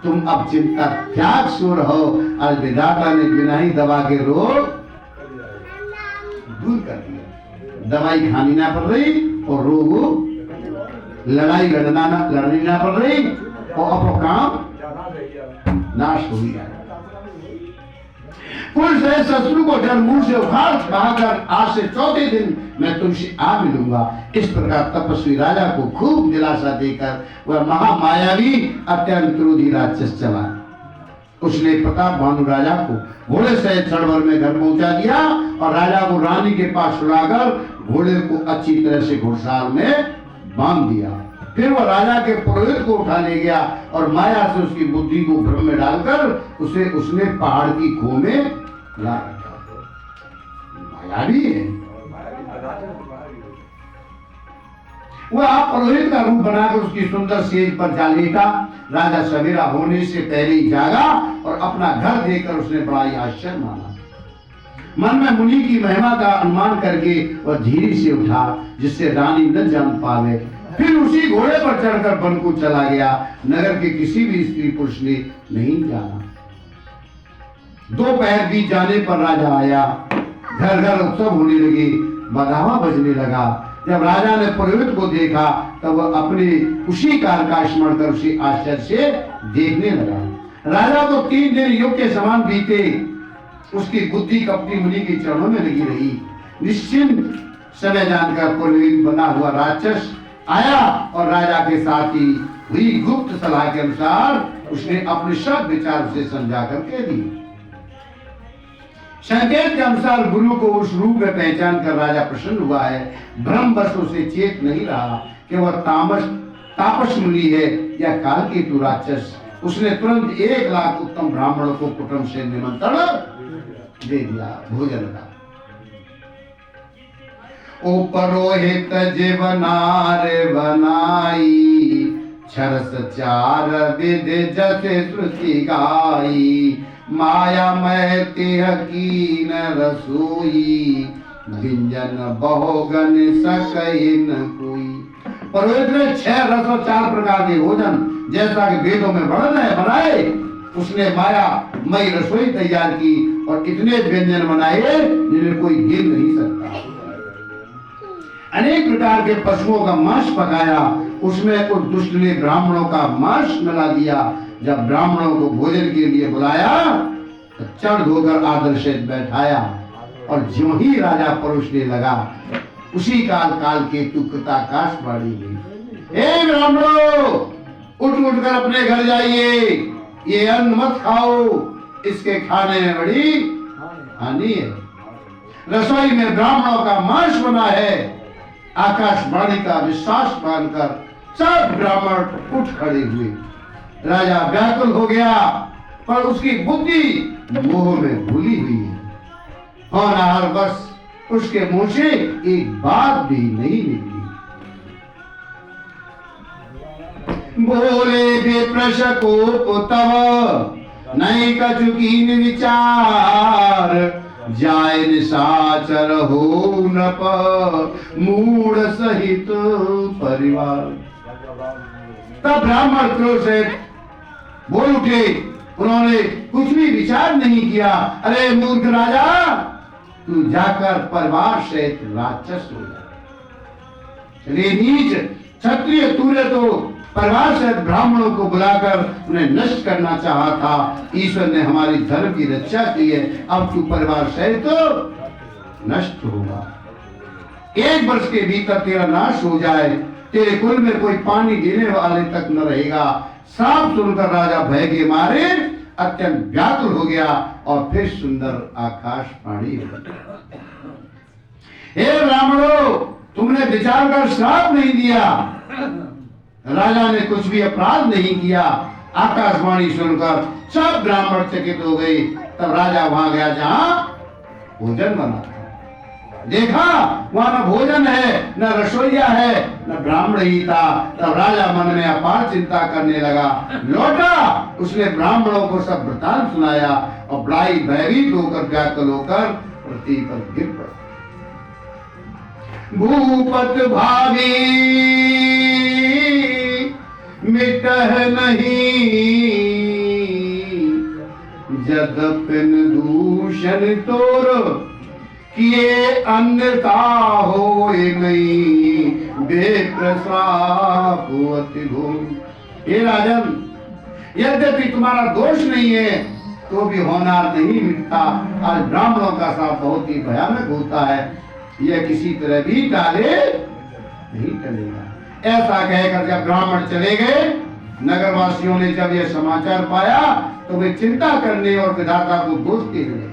तुम अब चिंता त्याग सो रहो। आज विधाता ने बिना ही दवा के रोग दूर कर दिया। दवाई खानी ना पड़ रही और रोग लड़ाई लड़नी ना पड़ रही और अपना काम नाश हो गया। कुल से शत्रु को जन्मूल से उखाड़ बहाकर आज से 4थे दिन मैं तुमसे आ मिलूंगा। इस प्रकार तपस्वी राजा को खूब दिलासा देकर वह महामायावी अत्यंत क्रोधी राक्षस चला। उसने प्रताप भानु राजा को घोड़े से क्षण भर में घर पहुंचा दिया और राजा को रानी के पास छुड़ाकर घोड़े को अच्छी तरह से घुड़साल में बांध दिया। फिर वह राजा के पुरोहित को उठा ले गया और माया से उसकी बुद्धि को भ्रम में डालकर उसने पहाड़ की खो में ला रखा। माया भी है। वह आप पुरोहित का रूप बनाकर उसकी सुंदर सेज पर जा लेटा। राजा सवेरा होने से पहले ही जागा और अपना घर देखकर उसने बड़ा ही आश्चर्य माना। मन में मुनि की महिमा का अनुमान करके वह धीरे से उठा, जिससे रानी न जान पावे। फिर उसी घोड़े पर चढ़कर वन को चला गया। नगर के किसी भी स्त्री पुरुष ने नहीं जाना। दोपहर बीत जाने पर राजा आया। घर घर उत्सव होने लगे, बधावा बजने लगा। जब राजा ने पुरोहित को देखा तब वह अपने उसी काल का स्मरण कर उसे आश्चर्य से देखने लगा। राजा को 3 दिन युग के समान बीते। उसकी बुद्धि कपटी मुनि के चरणों में लगी रही। निश्चिंत समय जानकर पुरोहित बना हुआ राक्षस आया और राजा के साथ ही हुई गुप्त सलाह के अनुसार उसने अपने सब विचार से समझा कर कह दी। संकेत के अनुसार गुरु को उस रूप में पहचान कर राजा प्रसन्न हुआ है। ब्रह्मवश उसे चेत नहीं रहा कि वह तापस मुनि है या कालकेतु राक्षस। उसने तुरंत 1 लाख उत्तम ब्राह्मणों को कुटुंब से निमंत्रण दे दिया भोजन का। ओ परोहित जीवनार बनाई, छरस 4 विध जसे श्रुति गाई। माया मैं तेह कीन रसोई, व्यंजन बहुगन सकइन कोई। पुरोहित ने 6 रस और 4 प्रकार के भोजन जैसा कि वेदों में वर्णन है बनाए। उसने माया मई रसोई तैयार की और इतने व्यंजन बनाए जिन्हें कोई गिन नहीं सकता। अनेक प्रकार के पशुओं का मांस पकाया। उसमें उस दुष्ट ने ब्राह्मणों का मांस मिला दिया। जब ब्राह्मणों को भोजन के लिए बुलाया तो चढ़ धोकर आदर से बैठाया और ज्यों ही राजा परोसने लगा उसी काल के कृताकाश वाणी हुई। हे ब्राह्मणों, उठ कर अपने घर जाइए। ये अन्न मत खाओ, इसके खाने में बड़ी हानि है। रसोई में ब्राह्मणों का मांस बना है। आकाशवाणी का विश्वास मानकर सब ब्राह्मण उठ खड़े हुए। राजा व्याकुल हो गया, पर उसकी बुद्धि मोह में भूली हुई है। होनहार बस उसके मुंह से एक बात भी नहीं निकली। बोले विप्रशकोप तव नहीं कचुकीन विचार, जाय निशाचर हो नप मूढ़ सहित परिवार। तब ब्राह्मण क्रोध से बोल उठे, उन्होंने कुछ भी विचार नहीं किया। अरे मूर्ख राजा, तू जाकर परिवार सहित राक्षस हो जा। अरे नीच क्षत्रिय, तूने तो परिवार सहित ब्राह्मणों को बुलाकर उन्हें नष्ट करना चाहा था। ईश्वर ने हमारी धर्म की रक्षा की है, अब तू परिवार सहित तो नष्ट होगा। 1 वर्ष के भीतर तेरा नाश हो जाए, तेरे कुल में कोई पानी देने वाले तक न रहेगा। साफ सुनकर राजा भय के मारे अत्यंत व्याकुल हो गया और फिर सुंदर आकाशवाणी हो गई। हे ब्राह्मणों, तुमने विचार कर श्राप नहीं दिया। राजा ने कुछ भी अपराध नहीं किया। आकाशवाणी सुनकर सब ब्राह्मण चकित हो गए। तब राजा वहां गया जहां भोजन बना था। देखा वहां न भोजन है, न रसोईया है, न ब्राह्मण ही था। तब राजा मन में अपार चिंता करने लगा। लौटा, उसने ब्राह्मणों को सब वृतांत सुनाया और बड़ाई भयभीत होकर व्याकुल होकर पृथ्वी पर गिर पड़ा। भूपत भावी मिटह नहीं, जदपिन दूषण तोर किए अन्यथा होए नहीं, बेप्रसाप अति घोर। हे राजन, यद्यपि तुम्हारा दोष नहीं है तो भी होनार नहीं मिटता। आज ब्राह्मणों का श्राप बहुत ही भयानक होता है, यह किसी तरह भी टाले नहीं टलेगा। ऐसा कहकर जब ब्राह्मण चले गए, नगरवासियों ने जब यह समाचार पाया तो वे चिंता करने और विधाता को दोषते हुए,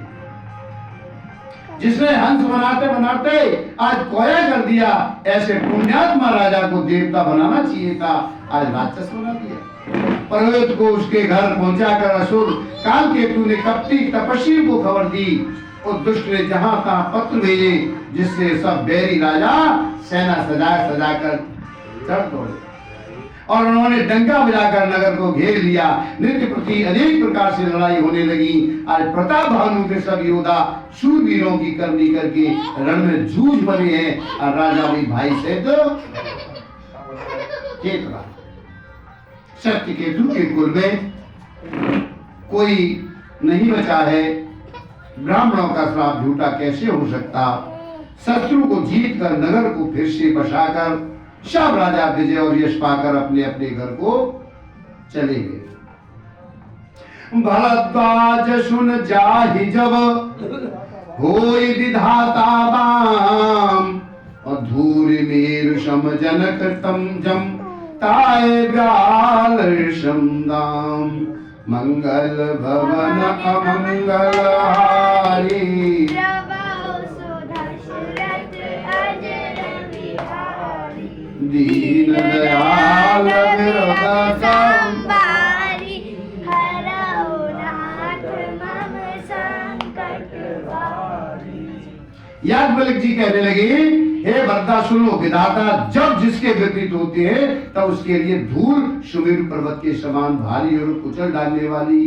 जिसने हंस बनाते बनाते आज कोया कर दिया, ऐसे पुण्यात्मा राजा को देवता बनाना चाहिए था, आज राक्षस बना दिया। पुरोहित को उसके घर पहुंचाकर असुर कालकेतु ने कपटी तपस्वी को खबर दी। और दुष्ट ने जहां तहां पत्र भेजे, जिससे सब बैरी राजा सेना सजा सजा कर चढ़ दौड़े और उन्होंने डंका बजाकर नगर को घेर लिया। नित्य प्रति अनेक प्रकार से लड़ाई होने लगी। आज प्रताप भानु के सब योद्धा शूरवीरों की करनी करके रण में जूझ बने हैं और राजा भी भाई से तो केतरा सत्य केतु के कुल में कोई नहीं बचा है। ब्राह्मणों का श्राप झूठा कैसे हो सकता। शत्रु को जीत कर नगर को फिर से बसाकर सब राजा विजय और यश पाकर अपने अपने घर को चले गए। भरद्वाज सुन जाहि जब होई विधाता बाम, और धूरि मेरु सम जनक तम जम ताए व्याल समदाम। मंगल भवन अमंगल हारी, दीन दयाल संबारी, हरौ नाथ मम संकट भारी। याज्ञवल्क्य जी कहने लगे, हे भरता सुनो, विधाता जब जिसके विपरीत होते हैं तब उसके लिए धूल सुमेरु पर्वत के समान भारी और कुचल डालने वाली,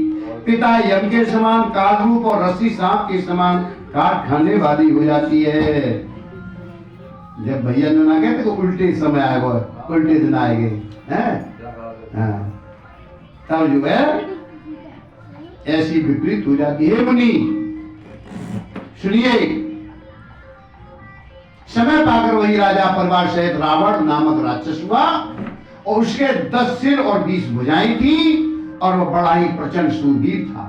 पिता यम के समान कालरूप और रस्सी सांप के समान काट खाने वाली हो जाती है। जब भैया ने ना गए तो उल्टे समय आएगा, उल्टे दिन आएंगे, हैं? तब जो है ऐसी विपरीत हो जाती है। मुनि सुनिए, समय पाकर वही राजा परिवार सहित रावण नामक राक्षस हुआ और उसके 10 सिर और 20 भुजाएं थी और वह बड़ा ही प्रचंड शूरवीर था।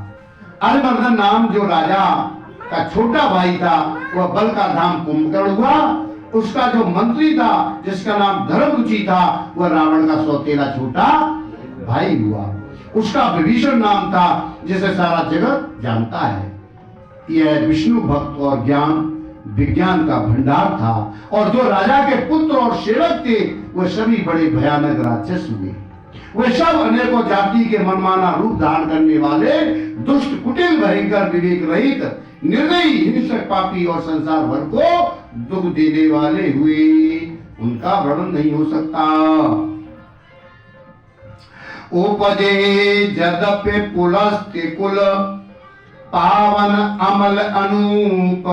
अरिमर्दन नाम जो राजा का छोटा भाई था वह बल का धाम कुंभकर्ण हुआ। उसका जो मंत्री था जिसका नाम धर्मरुचि था वह रावण का सौतेला छोटा भाई हुआ। उसका विभीषण नाम था जिसे सारा जगत जानता है। यह विष्णु भक्त और ज्ञान विज्ञान का भंडार था और जो राजा के पुत्र और सेवक थे वह सभी बड़े भयानक राक्षस हुए। वे सब अनेकों जाति के मनमाना रूप धारण करने वाले दुष्ट कुटिल भयंकर विवेक रहित निर्दयी, हिंसक, पापी और संसार भर को दुख देने वाले हुए, उनका वर्णन नहीं हो सकता। उपजे जदपि पुलस्त्य कुल पावन अमल अनूप,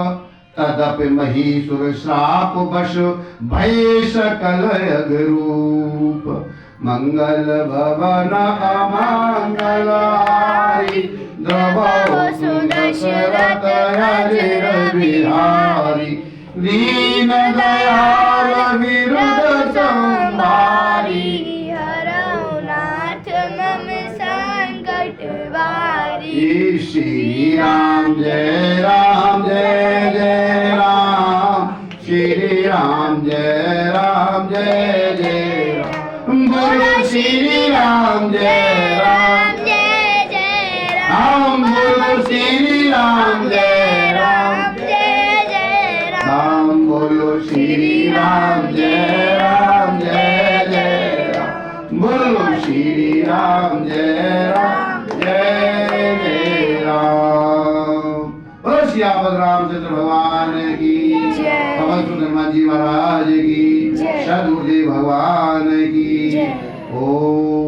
तदपि महीसुर श्राप वश भय सकल अगरूप। मंगल भवन अमंगल हारी, द्रवहु सुदशरथ अजिर बिहारी। दीन दयाल विरुद्ध संहारी, हरौ नाथ मम संकट वारी। श्री राम जय राम जय जय राम, श्री राम जय राम जय जय राम। बोलो श्री राम जय राम जय जय राम, बोलो श्री राम जय राम जय जय राम, बोलो श्री राम जय राम जय जय राम, बोलो श्री राम जय राम जय जय राम। बोलो श्यामद रामचंद्र भगवान की जय। पवन सुंदर हनुमान जी महाराज की, जय। सद्गुरुदेव भगवान की। जय। ओम।